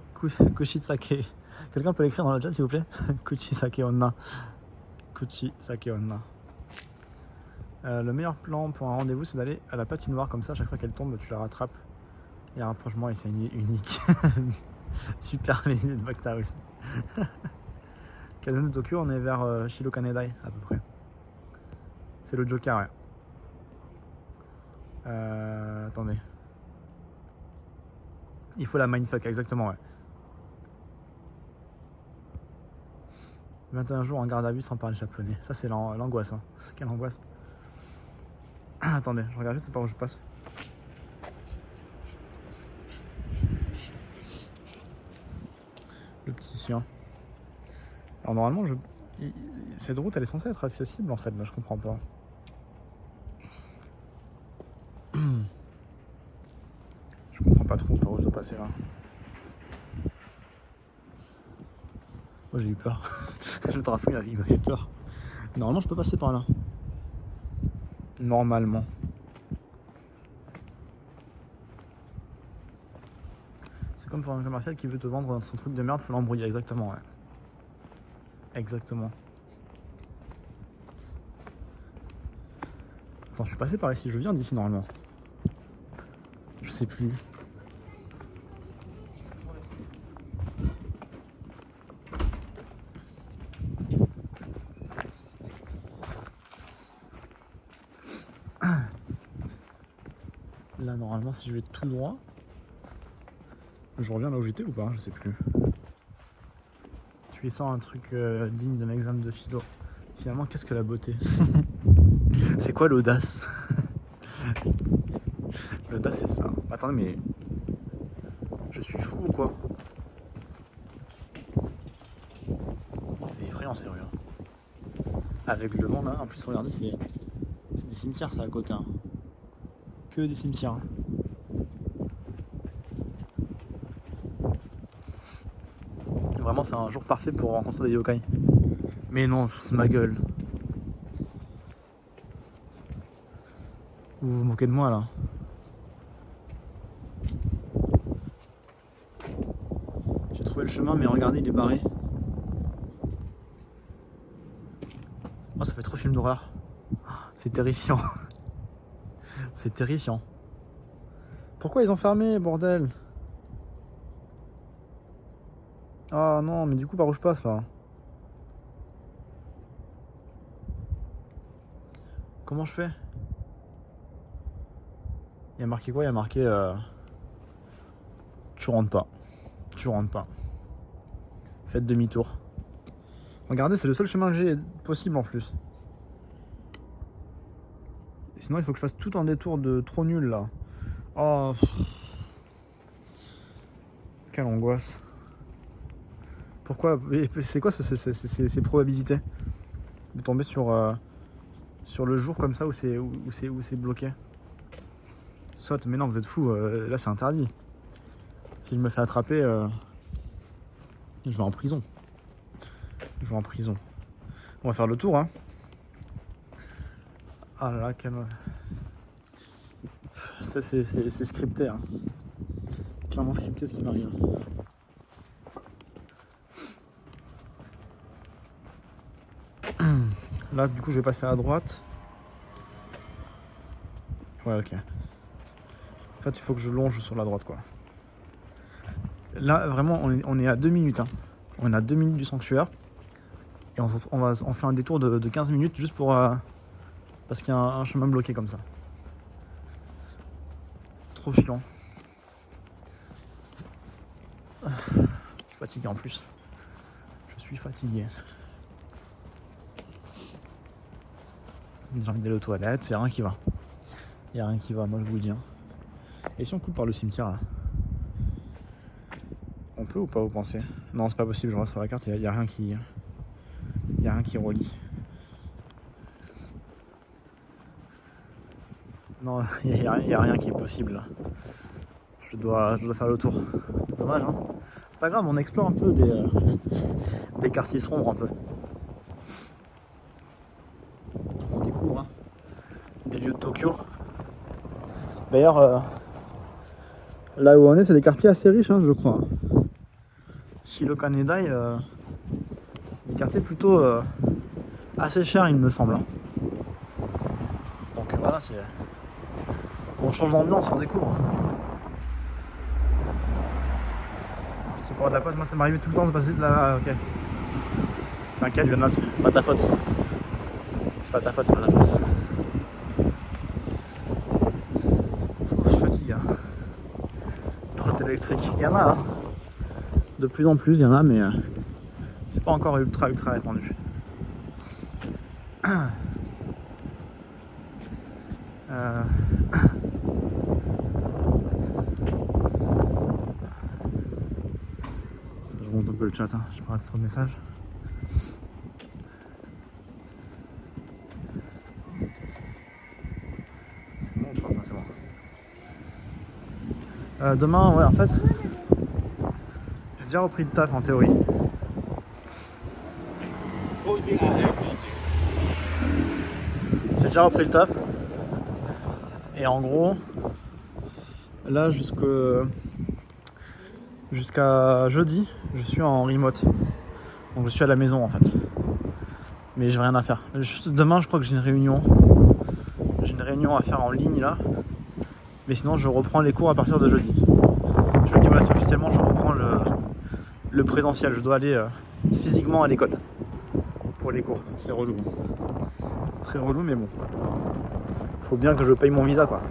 S1: Quelqu'un peut l'écrire dans le chat s'il vous plaît? Kuchisake onna. Kuchisake onna. Le meilleur plan pour un rendez-vous, c'est d'aller à la patinoire, comme ça, à chaque fois qu'elle tombe, tu la rattrapes. Il y a un rapprochement et c'est unique. Super les idées de Bactarus. Quelle zone de Tokyo? On est vers Shirokanedai à peu près. C'est le Joker, ouais. Attendez. Il faut la mindfuck, exactement, ouais. 21 jours en garde à vue sans parler japonais. Ça, c'est l'angoisse. Hein. Quelle angoisse. Attendez, je regarde juste par où je passe. Le petit chien. Alors, normalement, cette route, elle est censée être accessible, en fait. Là, je comprends pas. Je comprends pas trop par où je dois passer, là. Moi, j'ai eu peur. Le drapeau, il m'a fait peur. Normalement, je peux passer par là. Normalement. C'est comme pour un commercial qui veut te vendre son truc de merde, faut l'embrouiller, exactement, ouais. Exactement. Attends, je suis passé par ici, je viens d'ici normalement. Je sais plus. Là, normalement, si je vais tout droit, je reviens là où j'étais ou pas, je sais plus. Tu y sens un truc digne d'un examen de philo. Finalement, qu'est-ce que la beauté? C'est quoi l'audace? L'audace, c'est ça. Attendez, mais je suis fou ou quoi? C'est effrayant, sérieux. Avec le monde, hein. En plus, regardez, c'est des cimetières, ça, à côté. Hein. Que des cimetières. Hein. Vraiment, c'est un jour parfait pour rencontrer des yokai. Mais non, c'est ma gueule. Vous vous moquez de moi, là. J'ai trouvé le chemin, mais regardez, il est barré. Oh, ça fait trop film d'horreur. C'est terrifiant. C'est terrifiant. Pourquoi ils ont fermé, bordel? Ah non, mais du coup, par où je passe, là? Comment je fais? Il y a marqué quoi? Il y a marqué... Tu rentres pas. Tu rentres pas. Faites demi-tour. Regardez, c'est le seul chemin que j'ai possible en plus. Et sinon, il faut que je fasse tout un détour de trop nul là. Oh. Quelle angoisse. Pourquoi? C'est quoi ces probabilités de tomber sur le jour comme ça où c'est bloqué? Saute, mais non, vous êtes fous, là c'est interdit. Si je me fais attraper, je vais en prison. Je vais en prison. On va faire le tour, hein. Ah là là, calme. Ça, c'est scripté, hein. Clairement scripté ce qui m'arrive. Là, du coup, je vais passer à droite. Ouais, ok. En fait, il faut que je longe sur la droite, quoi. Là, vraiment, on est à 2 minutes. Hein. On est à 2 minutes du sanctuaire. Et on fait un détour de 15 minutes juste pour... parce qu'il y a un chemin bloqué comme ça. Trop chiant. Je suis fatigué en plus. Je suis fatigué. J'ai envie d'aller aux toilettes, y'a rien qui va. Y'a rien qui va, moi je vous le dis. Hein. Et si on coupe par le cimetière là? On peut ou pas, vous pensez? Non, c'est pas possible, je regarde sur la carte, y'a rien qui... Y'a rien qui relie. Non, il n'y a rien qui est possible là. Je dois faire le tour. Dommage, hein. C'est pas grave, on explore un peu des quartiers sombres un peu. On découvre hein, des lieux de Tokyo. D'ailleurs, là où on est, c'est des quartiers assez riches, hein, je crois. Shirokanedai, c'est des quartiers plutôt assez chers, il me semble. Hein. Donc voilà, on change d'ambiance, on découvre. C'est pour de la passe, moi ça m'arrivait tout le temps de passer de là. Ok. T'inquiète, Jonas, c'est pas ta faute. C'est pas ta faute. Je fatigue. Hein. Trotte électrique. Il y en a, hein. De plus en plus, il y en a, mais c'est pas encore ultra répandu. Je remonte un peu le chat, hein. Je parle trop de messages. C'est bon ou pas? Non, c'est bon. Demain, ouais, en fait, j'ai déjà repris le taf en théorie. J'ai déjà repris le taf. Et en gros, là jusqu'à jeudi, je suis en remote. Donc je suis à la maison en fait. Mais j'ai rien à faire. Demain, je crois que j'ai une réunion. J'ai une réunion à faire en ligne là. Mais sinon, je reprends les cours à partir de jeudi. Jeudi, voilà, officiellement, je reprends le présentiel. Je dois aller physiquement à l'école pour les cours. C'est relou. Très relou, mais bon. Faut bien que je paye mon visa, quoi.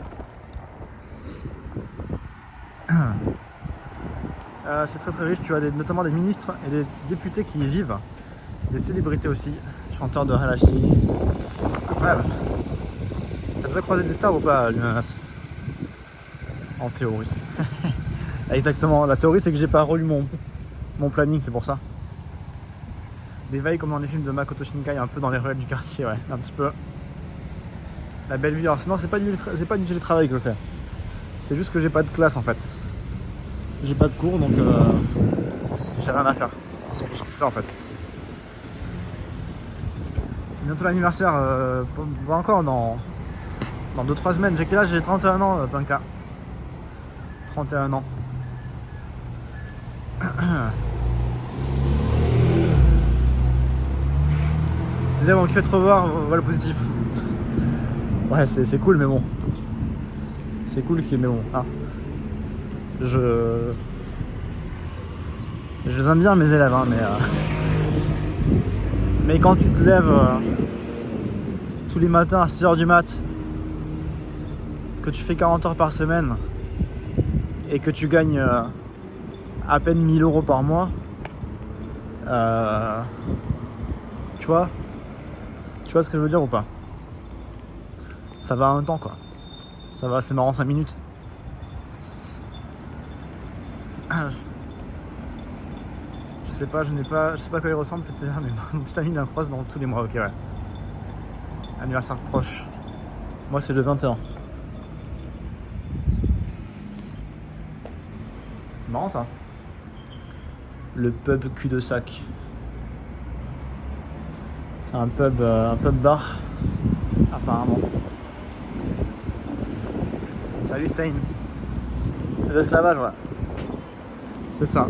S1: C'est très riche. Tu as notamment des ministres et des députés qui y vivent. Des célébrités aussi. Chanteurs de Halashi. Incroyable. T'as déjà croisé des stars ou pas, Lunanas? En théorie. Exactement. La théorie, c'est que j'ai pas relu mon planning, c'est pour ça. Des veilles comme dans les films de Makoto Shinkai, un peu dans les ruelles du quartier, ouais, un petit peu. La belle vie. Alors sinon, c'est pas du télétravail que je fais. C'est juste que j'ai pas de classe en fait. J'ai pas de cours, donc j'ai rien à faire. C'est surtout ça en fait. C'est bientôt l'anniversaire, pas encore dans 2-3 semaines. J'ai quel âge? J'ai 31 ans, Punka. 31 ans. C'est bon, qui fait te revoir, voilà le positif. Ouais, c'est cool, mais bon. C'est cool, mais bon. Ah. Je les aime bien, mes élèves, hein, mais quand tu te lèves tous les matins à 6h du mat, que tu fais 40 heures par semaine et que tu gagnes à peine 1000 € par mois, tu vois ce que je veux dire ou pas? Ça va un temps, quoi. Ça va, c'est marrant, 5 minutes. Je sais pas à quoi il ressemble, peut-être, mais mon petit ami il en croise dans tous les mois, ok, ouais. Anniversaire proche. Moi, c'est le 21. C'est marrant, ça. Le pub cul-de-sac. C'est un pub bar, apparemment. Salut Stein. C'est l'esclavage, ouais. C'est ça.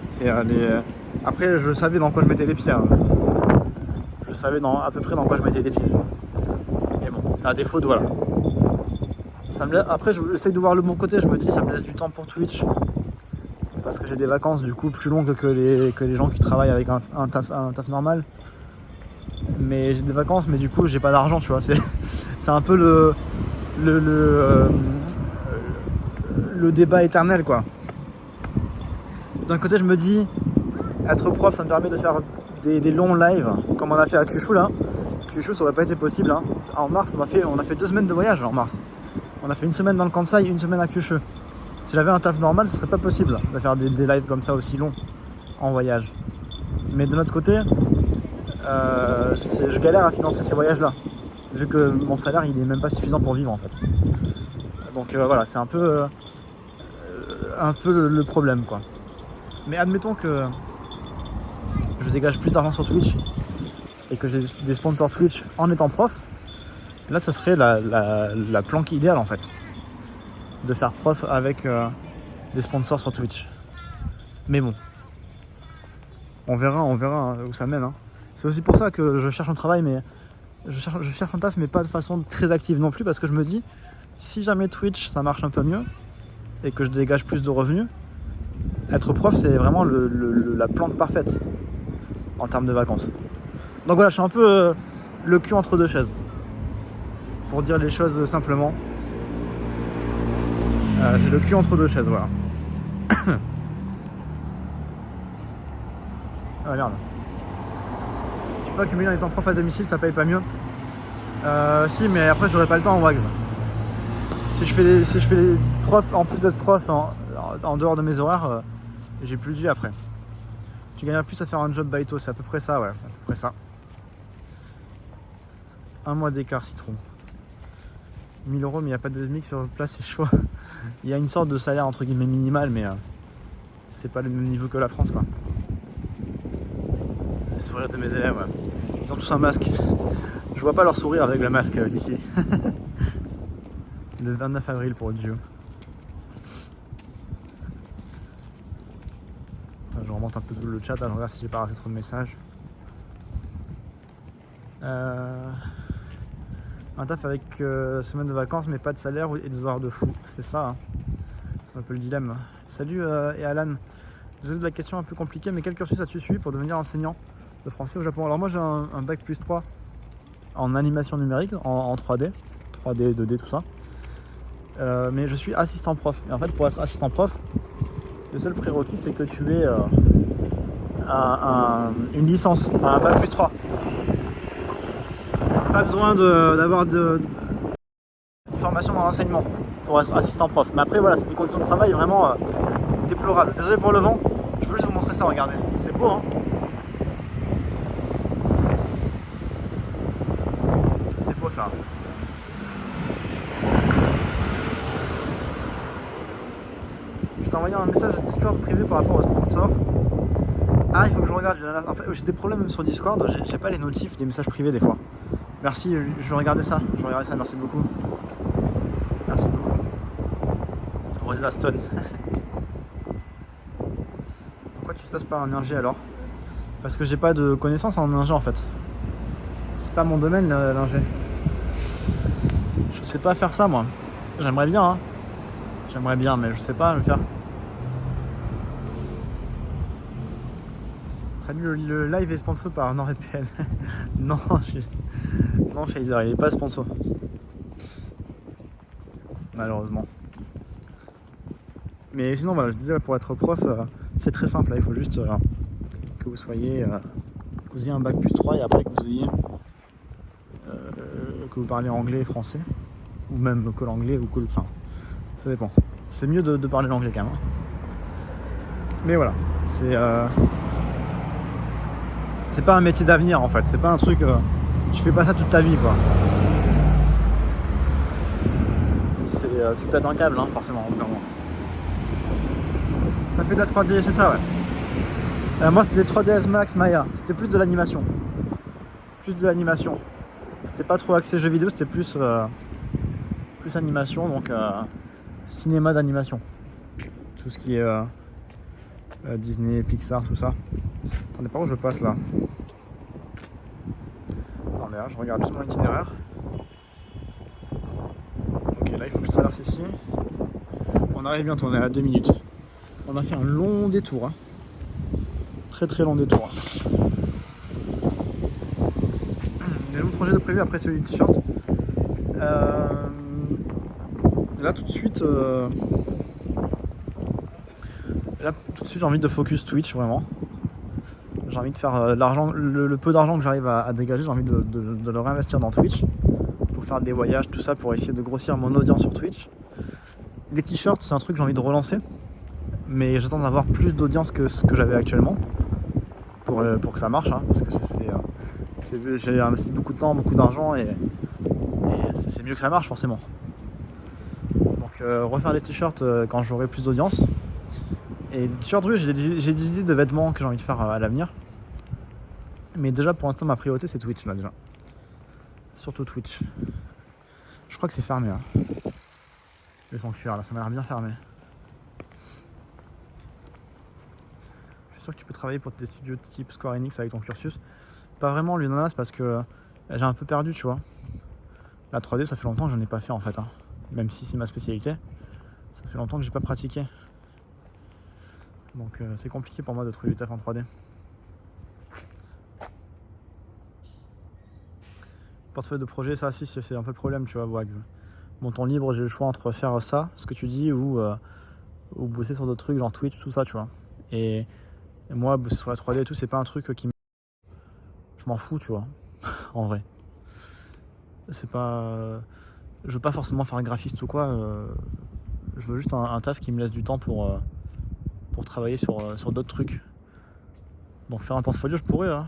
S1: C'est Après, je savais dans quoi je mettais les pieds. Hein. Je savais à peu près dans quoi je mettais les pieds. Mais bon, c'est un défaut de voilà. Après, j'essaie de voir le bon côté. Je me dis, ça me laisse du temps pour Twitch. Parce que j'ai des vacances du coup plus longues que les gens qui travaillent avec un taf normal. Mais j'ai des vacances, mais du coup, j'ai pas d'argent, tu vois. C'est un peu le débat éternel, quoi. D'un côté, je me dis, être prof, ça me permet de faire des longs lives, comme on a fait à Kyushu là. Kyushu, ça aurait pas été possible. Hein. En mars, on a fait 2 semaines de voyage en mars. On a fait 1 semaine dans le Kansai, 1 semaine à Kyushu. Si j'avais un taf normal, ce serait pas possible de faire des lives comme ça aussi longs en voyage. Mais de notre côté, je galère à financer ces voyages là. vu que mon salaire il est même pas suffisant pour vivre en fait. Donc voilà, c'est un peu le problème quoi. Mais admettons que je dégage plus d'argent sur Twitch et que j'ai des sponsors Twitch en étant prof, là ça serait la planque idéale en fait, de faire prof avec des sponsors sur Twitch. Mais bon, on verra où ça mène. Hein. C'est aussi pour ça que je cherche un travail, mais je cherche un taf, mais pas de façon très active non plus, parce que je me dis, si jamais Twitch ça marche un peu mieux et que je dégage plus de revenus, être prof c'est vraiment la planque parfaite en termes de vacances. Donc voilà, je suis un peu le cul entre deux chaises, pour dire les choses simplement. J'ai le cul entre deux chaises, voilà. Ah regarde. Tu peux accumuler en étant prof à domicile, ça paye pas mieux. Si, mais après j'aurai pas le temps en vague. Si je fais les profs, en plus d'être prof en dehors de mes horaires, j'ai plus de vie après. Tu gagneras plus à faire un job baito, c'est à peu près ça, ouais, à peu près ça. 1 mois d'écart, citron. 1 000 €, mais il n'y a pas de SMIC sur place, c'est chaud. Il y a une sorte de salaire entre guillemets minimal, mais c'est pas le même niveau que la France, quoi. Les sourires de mes élèves, ouais. Ils ont tous un masque. Je vois pas leur sourire avec le masque d'ici. Le 29 avril pour Dieu. Attends, je remonte un peu le chat, là, je regarde si j'ai pas raté trop de messages. Un taf avec semaine de vacances mais pas de salaire et des horaires de fou. C'est ça, hein. C'est un peu le dilemme. Salut et Alan. Désolé de la question un peu compliquée, mais quel cursus as-tu suivi pour devenir enseignant de français au Japon? Alors moi j'ai un bac plus 3 en animation numérique, en 3D, 2D, tout ça. Mais je suis assistant prof. Et en fait pour être assistant prof, le seul prérequis c'est que tu aies une licence, un bac plus 3. Pas besoin d'avoir de formation dans l'enseignement pour être assistant prof. Mais après voilà, c'est des conditions de travail vraiment déplorables. Désolé pour le vent, je veux juste vous montrer ça, regardez. C'est beau, hein. C'est beau ça. Je t'ai envoyé un message Discord privé par rapport au sponsor. Ah, il faut que je regarde. En fait, j'ai des problèmes même sur Discord, j'ai pas les notifs des messages privés des fois. Merci, je vais regarder ça. Merci beaucoup. Merci beaucoup. Rosetta Stone. Pourquoi tu passes pas en ingé alors? Parce que j'ai pas de connaissances en ingé en fait. C'est pas mon domaine l'ingé. Je sais pas faire ça moi. J'aimerais bien, hein. J'aimerais bien, mais je sais pas le faire. Salut, le live est sponsor par NordVPN. Non, non, Shazer, il est pas sponsor. Malheureusement. Mais sinon, voilà, je disais, pour être prof, c'est très simple. Là, il faut juste que vous soyez, que vous ayez un bac plus 3 et après que vous ayez, que vous parlez anglais et français, ou même que l'anglais, ou que, enfin, ça dépend. C'est mieux de parler l'anglais quand même. Mais voilà, c'est pas un métier d'avenir en fait, c'est pas un truc, tu fais pas ça toute ta vie quoi. Tu pètes un câble hein, forcément, clairement. T'as fait de la 3D, c'est ça ouais. Moi c'était 3ds Max Maya, c'était plus de l'animation. C'était pas trop axé jeux vidéo, c'était plus animation, donc cinéma d'animation. Tout ce qui est Disney, Pixar, tout ça. Attendez, par où je passe là? Attendez, là, je regarde juste mon itinéraire. Ok, là il faut que je traverse ici. On arrive bientôt, on est à 2 minutes. On a fait un long détour. Hein. Très très long détour. Les nouveaux projets de prévu après celui de t-shirt. Là tout de suite, j'ai envie de focus Twitch vraiment. J'ai envie de faire l'argent, le peu d'argent que j'arrive à dégager, j'ai envie de le réinvestir dans Twitch pour faire des voyages, tout ça, pour essayer de grossir mon audience sur Twitch. Les t-shirts, c'est un truc que j'ai envie de relancer, mais j'attends d'avoir plus d'audience que ce que j'avais actuellement pour que ça marche, hein, parce que j'ai investi beaucoup de temps, beaucoup d'argent et c'est mieux que ça marche forcément. Donc refaire les t-shirts quand j'aurai plus d'audience. Et les t-shirts, oui, j'ai des idées de vêtements que j'ai envie de faire à l'avenir. Mais déjà pour l'instant ma priorité c'est Twitch là déjà. Surtout Twitch. Je crois que c'est fermé là. Le sanctuaire là, ça m'a l'air bien fermé. Je suis sûr que tu peux travailler pour des studios type Square Enix avec ton cursus. Pas vraiment l'Unanas parce que j'ai un peu perdu, tu vois. La 3D ça fait longtemps que j'en ai pas fait en fait, hein. Même si c'est ma spécialité. Ça fait longtemps que j'ai pas pratiqué. Donc c'est compliqué pour moi de trouver du taf en 3D. Portefeuille de projet, ça si c'est un peu le problème, tu vois. Ouais, mon temps libre, j'ai le choix entre faire ça, ce que tu dis, ou bosser sur d'autres trucs, genre Twitch, tout ça, tu vois. Et moi, bosser sur la 3D et tout, c'est pas un truc qui me... Je m'en fous, tu vois, en vrai. C'est pas... Je veux pas forcément faire un graphiste ou quoi. Je veux juste un taf qui me laisse du temps pour travailler sur d'autres trucs. Donc faire un portfolio, je pourrais, hein.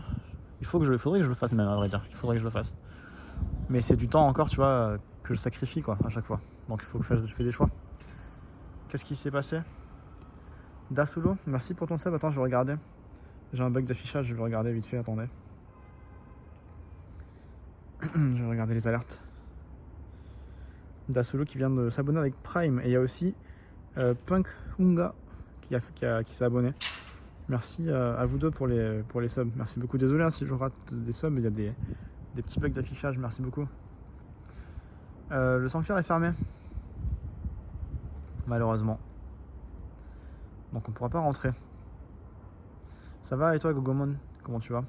S1: Faudrait que je le fasse même, à vrai dire. Il faudrait que je le fasse. Mais c'est du temps encore, tu vois, que je sacrifie, quoi, à chaque fois. Donc il faut que je fasse des choix. Qu'est-ce qui s'est passé? Dasulo, merci pour ton sub. Attends, je vais regarder. J'ai un bug d'affichage, je vais regarder vite fait, attendez. Je vais regarder les alertes. Dasulo qui vient de s'abonner avec Prime. Et il y a aussi Punk Hunga qui s'est abonné. Merci à vous deux pour les subs. Merci beaucoup. Désolé hein, si je rate des subs, il y a des petits bugs d'affichage. Merci beaucoup. Le sanctuaire est fermé. Malheureusement. Donc on pourra pas rentrer. Ça va et toi Gogomon? Comment tu vas?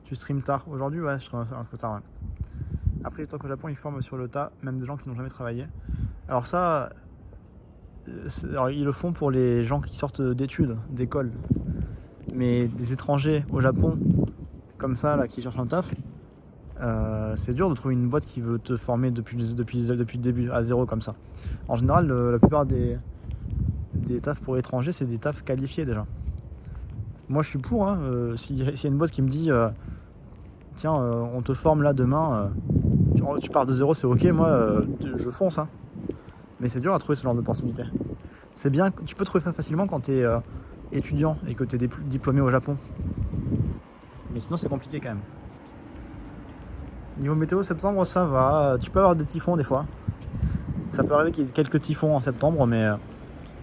S1: Tu streams tard? Aujourd'hui ouais, je stream un peu tard ouais. Après les talks au Japon ils forment sur le tas, même des gens qui n'ont jamais travaillé. Alors ça, alors, ils le font pour les gens qui sortent d'études, d'école. Mais des étrangers au Japon, comme ça là, qui cherchent un taf, c'est dur de trouver une boîte qui veut te former depuis le début, à zéro comme ça. En général, la plupart des tafs pour étrangers, c'est des tafs qualifiés déjà. Moi je suis pour, hein, s'il y a une boîte qui me dit tiens, on te forme là demain, tu pars de zéro, c'est ok, moi je fonce. Hein. Mais c'est dur à trouver ce genre d'opportunité. C'est bien, tu peux trouver ça facilement quand tu es étudiant et que tu es diplômé au Japon. Mais sinon c'est compliqué quand même. Niveau météo, septembre ça va, tu peux avoir des typhons des fois. Ça peut arriver qu'il y ait quelques typhons en septembre, mais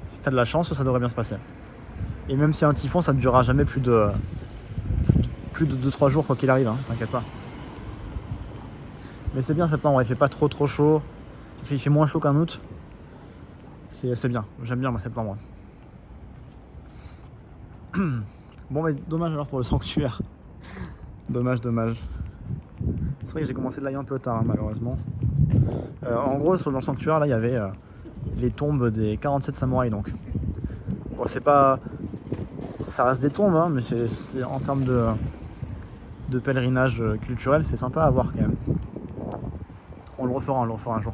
S1: si tu as de la chance, ça devrait bien se passer. Et même si y a un typhon, ça ne durera jamais plus de 2-3 jours quoi qu'il arrive, hein, t'inquiète pas. Mais c'est bien septembre, il fait pas trop chaud, il fait moins chaud qu'en août. C'est bien, j'aime bien moi septembre. Bon mais dommage alors pour le sanctuaire. Dommage. C'est vrai que j'ai commencé de live un peu tard hein, malheureusement. En gros dans le sanctuaire là il y avait les tombes des 47 samouraïs donc. Bon c'est pas... Ça reste des tombes hein, mais c'est en termes de pèlerinage culturel c'est sympa à voir quand même. On le refera un jour.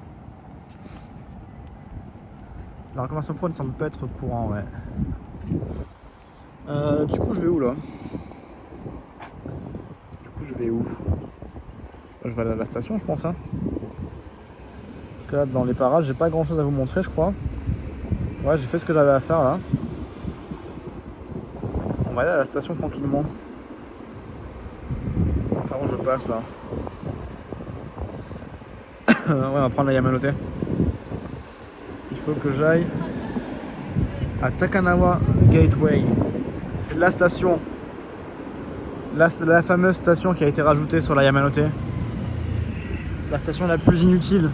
S1: La reconversion pro ne semble pas être courant ouais. Du coup je vais où là? Je vais aller à la station je pense hein. Parce que là dans les parages j'ai pas grand chose à vous montrer je crois. Ouais j'ai fait ce que j'avais à faire là. On va aller à la station tranquillement. Par où je passe là? Ouais on va prendre la Yamanote. Il faut que j'aille à Takanawa Gateway. C'est la station. La fameuse station qui a été rajoutée sur la Yamanote. La station la plus inutile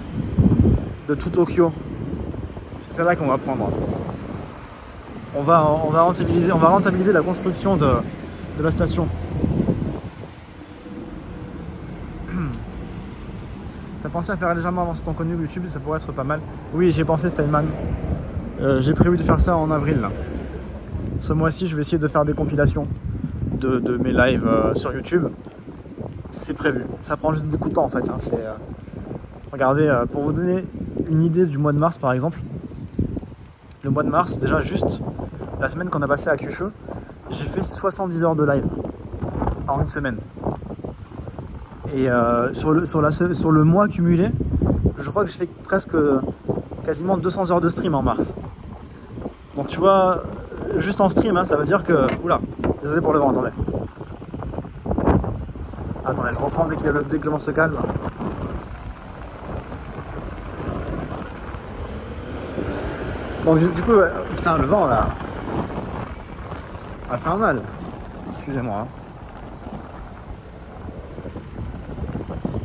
S1: de tout Tokyo. C'est celle-là qu'on va prendre. On va rentabiliser la construction de la station. T'as pensé à faire légèrement avancer ton contenu YouTube, ça pourrait être pas mal. Oui, j'ai pensé Steinman. J'ai prévu de faire ça en avril. Là. Ce mois-ci, je vais essayer de faire des compilations de mes lives sur YouTube. C'est prévu. Ça prend juste beaucoup de temps en fait. Hein. Regardez, pour vous donner une idée du mois de mars par exemple. Le mois de mars, déjà juste la semaine qu'on a passée à Kyushu, j'ai fait 70 heures de live en une semaine. Et sur le mois cumulé, je crois que j'ai fait presque quasiment 200 heures de stream en mars. Donc tu vois, juste en stream, hein, ça veut dire que... Oula, désolé pour le vent, attendez. Attendez, je reprends dès que le vent se calme. Donc du coup, ouais, putain, le vent là... Infernal. Excusez-moi. Hein.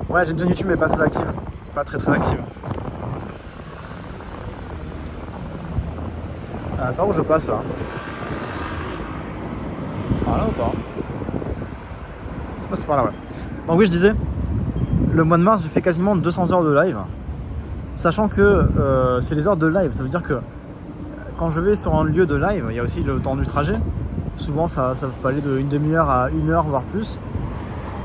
S1: Ouais, j'ai une chaîne YouTube mais pas très active. Pas très active. Par où je passe là? Par là ou pas? Oh, c'est par là, ouais. Donc oui, je disais, le mois de mars, j'ai fait quasiment 200 heures de live. Sachant que c'est les heures de live. Ça veut dire que quand je vais sur un lieu de live, il y a aussi le temps du trajet. Souvent, ça peut aller de une demi-heure à 1 heure, voire plus.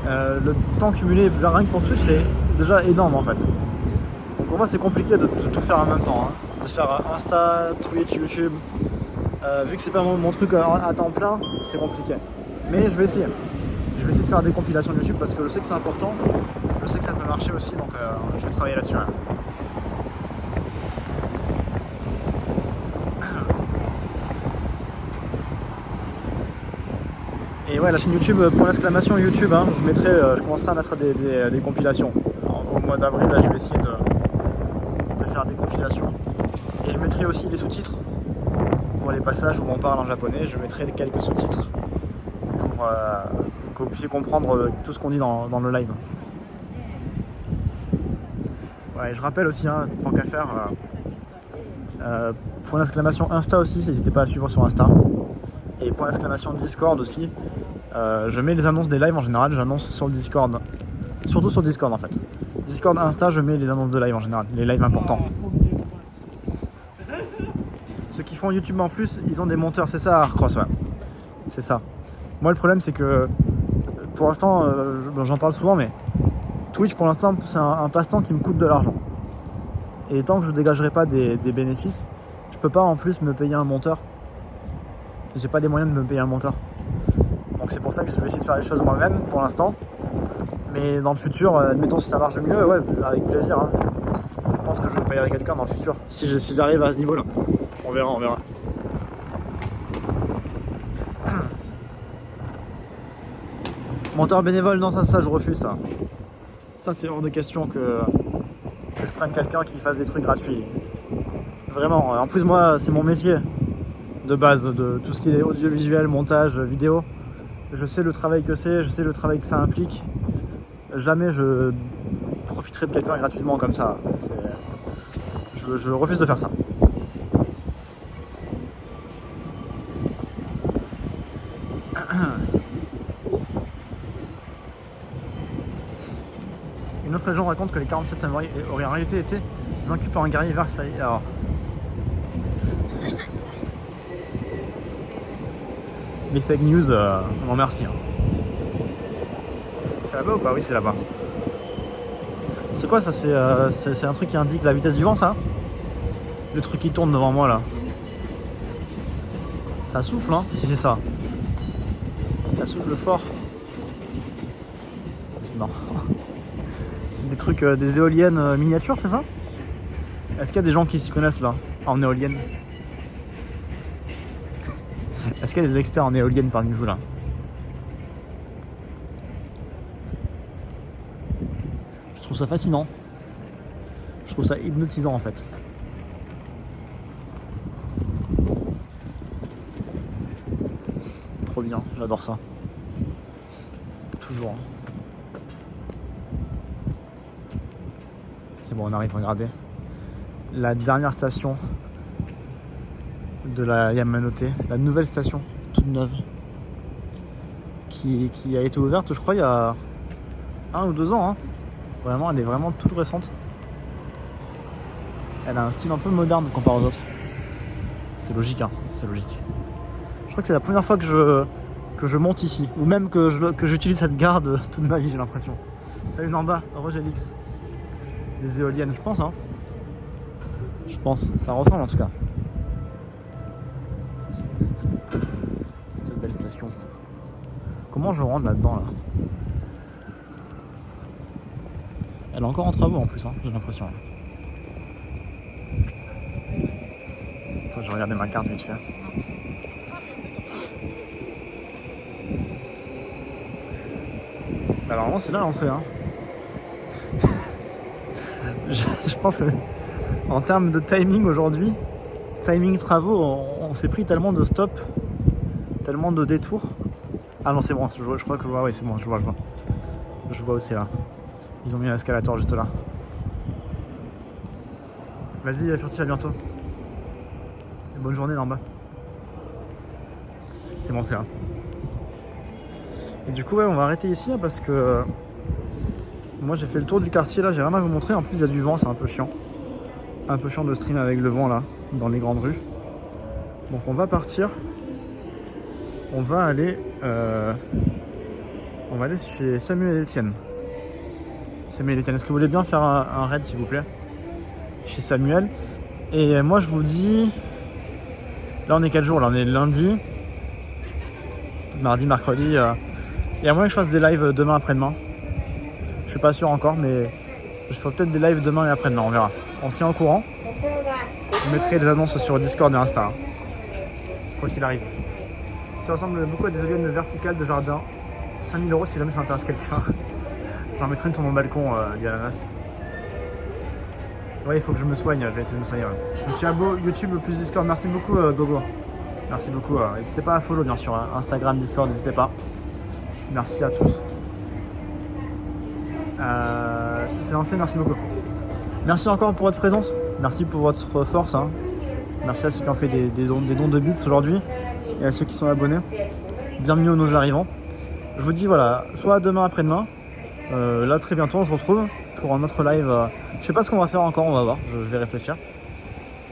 S1: Le temps cumulé, rien que pour Twitch, c'est déjà énorme en fait. Donc pour moi, c'est compliqué de tout faire en même temps. Hein. De faire Insta, Twitch, YouTube. Vu que c'est pas mon truc à temps plein, c'est compliqué. Mais je vais essayer. Je vais essayer de faire des compilations de YouTube parce que je sais que c'est important. Je sais que ça peut marcher aussi, donc je vais travailler là-dessus. Hein. Et ouais, la chaîne YouTube, pour l'exclamation YouTube, hein, je commencerai à mettre des compilations. Alors, au mois d'avril, là, je vais essayer de faire des compilations. Et je mettrai aussi les sous-titres pour les passages où on parle en japonais. Je mettrai quelques sous-titres pour que vous puissiez comprendre tout ce qu'on dit dans le live. Ouais, je rappelle aussi, hein, tant qu'à faire, point d'exclamation Insta aussi, n'hésitez pas à suivre sur Insta. Et point d'exclamation Discord aussi. Je mets les annonces des lives en général, j'annonce sur le Discord. Surtout sur Discord en fait. Discord, Insta, je mets les annonces de live en général, les lives importants. Ceux qui font YouTube en plus, ils ont des monteurs, c'est ça Arcross, ouais. C'est ça. Moi le problème c'est que pour l'instant, j'en parle souvent, mais Twitch pour l'instant c'est un passe-temps qui me coûte de l'argent. Et tant que je ne dégagerai pas des bénéfices, je peux pas en plus me payer un monteur. J'ai pas les moyens de me payer un monteur. Donc c'est pour ça que je vais essayer de faire les choses moi-même pour l'instant. Mais dans le futur, admettons si ça marche mieux, ouais, avec plaisir. Hein. Je pense que je vais payer quelqu'un dans le futur. Si j'arrive à ce niveau-là. On verra. Monteur bénévole, non, ça je refuse ça. Ça c'est hors de question que je prenne quelqu'un qui fasse des trucs gratuits. Vraiment. En plus moi, c'est mon métier. De base, de tout ce qui est audiovisuel, montage, vidéo. Je sais le travail que c'est, je sais le travail que ça implique. Jamais je profiterai de quelqu'un gratuitement comme ça. Je refuse de faire ça. Une autre légende raconte que les 47 samouraïs auraient en réalité été vaincus par un guerrier Versailles. Alors, les fake news, non merci. Hein. C'est là-bas ou pas? Oui, c'est là-bas. C'est quoi ça? C'est un truc qui indique la vitesse du vent, ça? Le truc qui tourne devant moi là. Ça souffle, hein? Si c'est ça. Ça souffle fort. C'est marrant. C'est des trucs, des éoliennes miniatures, c'est ça? Est-ce qu'il y a des gens qui s'y connaissent là, en éoliennes? Est-ce qu'il y a des experts en éoliennes parmi vous là? Je trouve ça fascinant. Je trouve ça hypnotisant en fait. Trop bien, j'adore ça. Toujours. C'est bon, on arrive, regardez. La dernière station de la Yamanote, la nouvelle station, toute neuve, qui a été ouverte, je crois, il y a 1 ou 2 ans. Hein. Vraiment, elle est vraiment toute récente. Elle a un style un peu moderne comparé aux autres. C'est logique, hein, c'est logique. Je crois que c'est la première fois que je monte ici, ou même que j'utilise cette gare de toute ma vie, j'ai l'impression. Salut Namba, Roger Lix. Des éoliennes, je pense, hein. Je pense, ça ressemble en tout cas. Cette belle station. Comment je rentre là-dedans là? Elle est encore en travaux en plus, hein, j'ai l'impression. je regardais ma carte vite fait. Bah, normalement c'est là l'entrée. Hein. je pense que en termes de timing aujourd'hui, timing travaux, on s'est pris tellement de stops, tellement de détours. Ah non c'est bon, je crois que je vois, oui c'est bon, je vois. Je vois aussi là. Ils ont mis un escalator juste là. Vas-y Furtif, à bientôt. Et bonne journée là en bas. C'est bon, c'est là. Et du coup ouais, on va arrêter ici hein, parce que moi j'ai fait le tour du quartier là, j'ai rien à vous montrer. En plus il y a du vent, c'est un peu chiant. Un peu chiant de stream avec le vent là, dans les grandes rues. Donc on va partir. On va aller chez Samuel Etienne. Samuel Etienne, est-ce que vous voulez bien faire un raid s'il vous plaît? Chez Samuel. Et moi je vous dis... Là on est quel jour? Là on est lundi. Mardi, mercredi. Il y a moyen que je fasse des lives demain après-demain. Je suis pas sûr encore mais je ferai peut-être des lives demain et après-demain, on verra. On se tient au courant. Je mettrai les annonces sur Discord et Insta. Hein. Quoi qu'il arrive. Ça ressemble beaucoup à des éoliennes verticales de jardin. 5 000 € si jamais ça intéresse quelqu'un. J'en mettrai une sur mon balcon, l'ananas. Ouais, il faut que je me soigne, je vais essayer de me soigner. Ouais. Monsieur Abo, YouTube plus Discord, merci beaucoup Gogo. Merci beaucoup. N'hésitez pas à follow bien sûr, hein. Instagram, Discord, n'hésitez pas. Merci à tous. C'est lancé, merci beaucoup. Merci encore pour votre présence, merci pour votre force. Hein. Merci à ceux qui ont fait des dons de bits aujourd'hui et à ceux qui sont abonnés. Bienvenue aux nouveaux arrivants. Je vous dis voilà, soit demain après-demain, là très bientôt on se retrouve pour un autre live. Je sais pas ce qu'on va faire encore, on va voir, je vais réfléchir.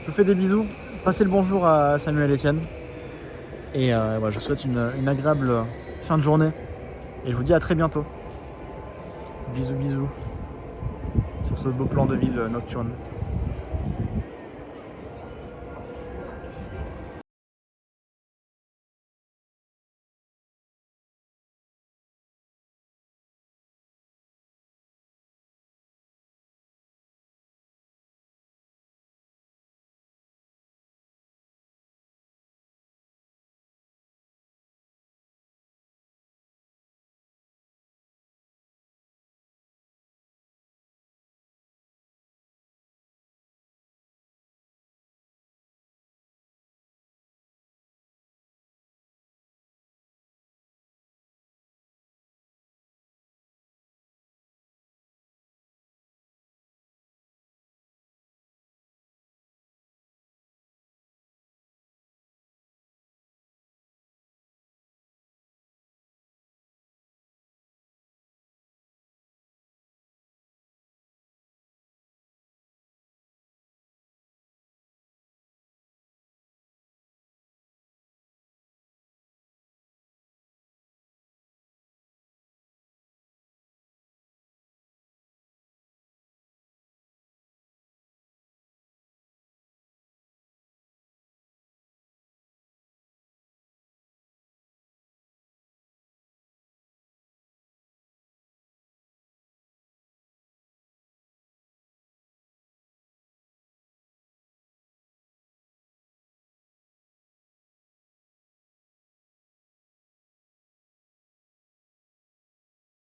S1: Je vous fais des bisous, passez le bonjour à Samuel Etienne. Et voilà, je vous souhaite une agréable fin de journée. Et je vous dis à très bientôt. Bisous bisous. Sur ce beau plan de ville nocturne.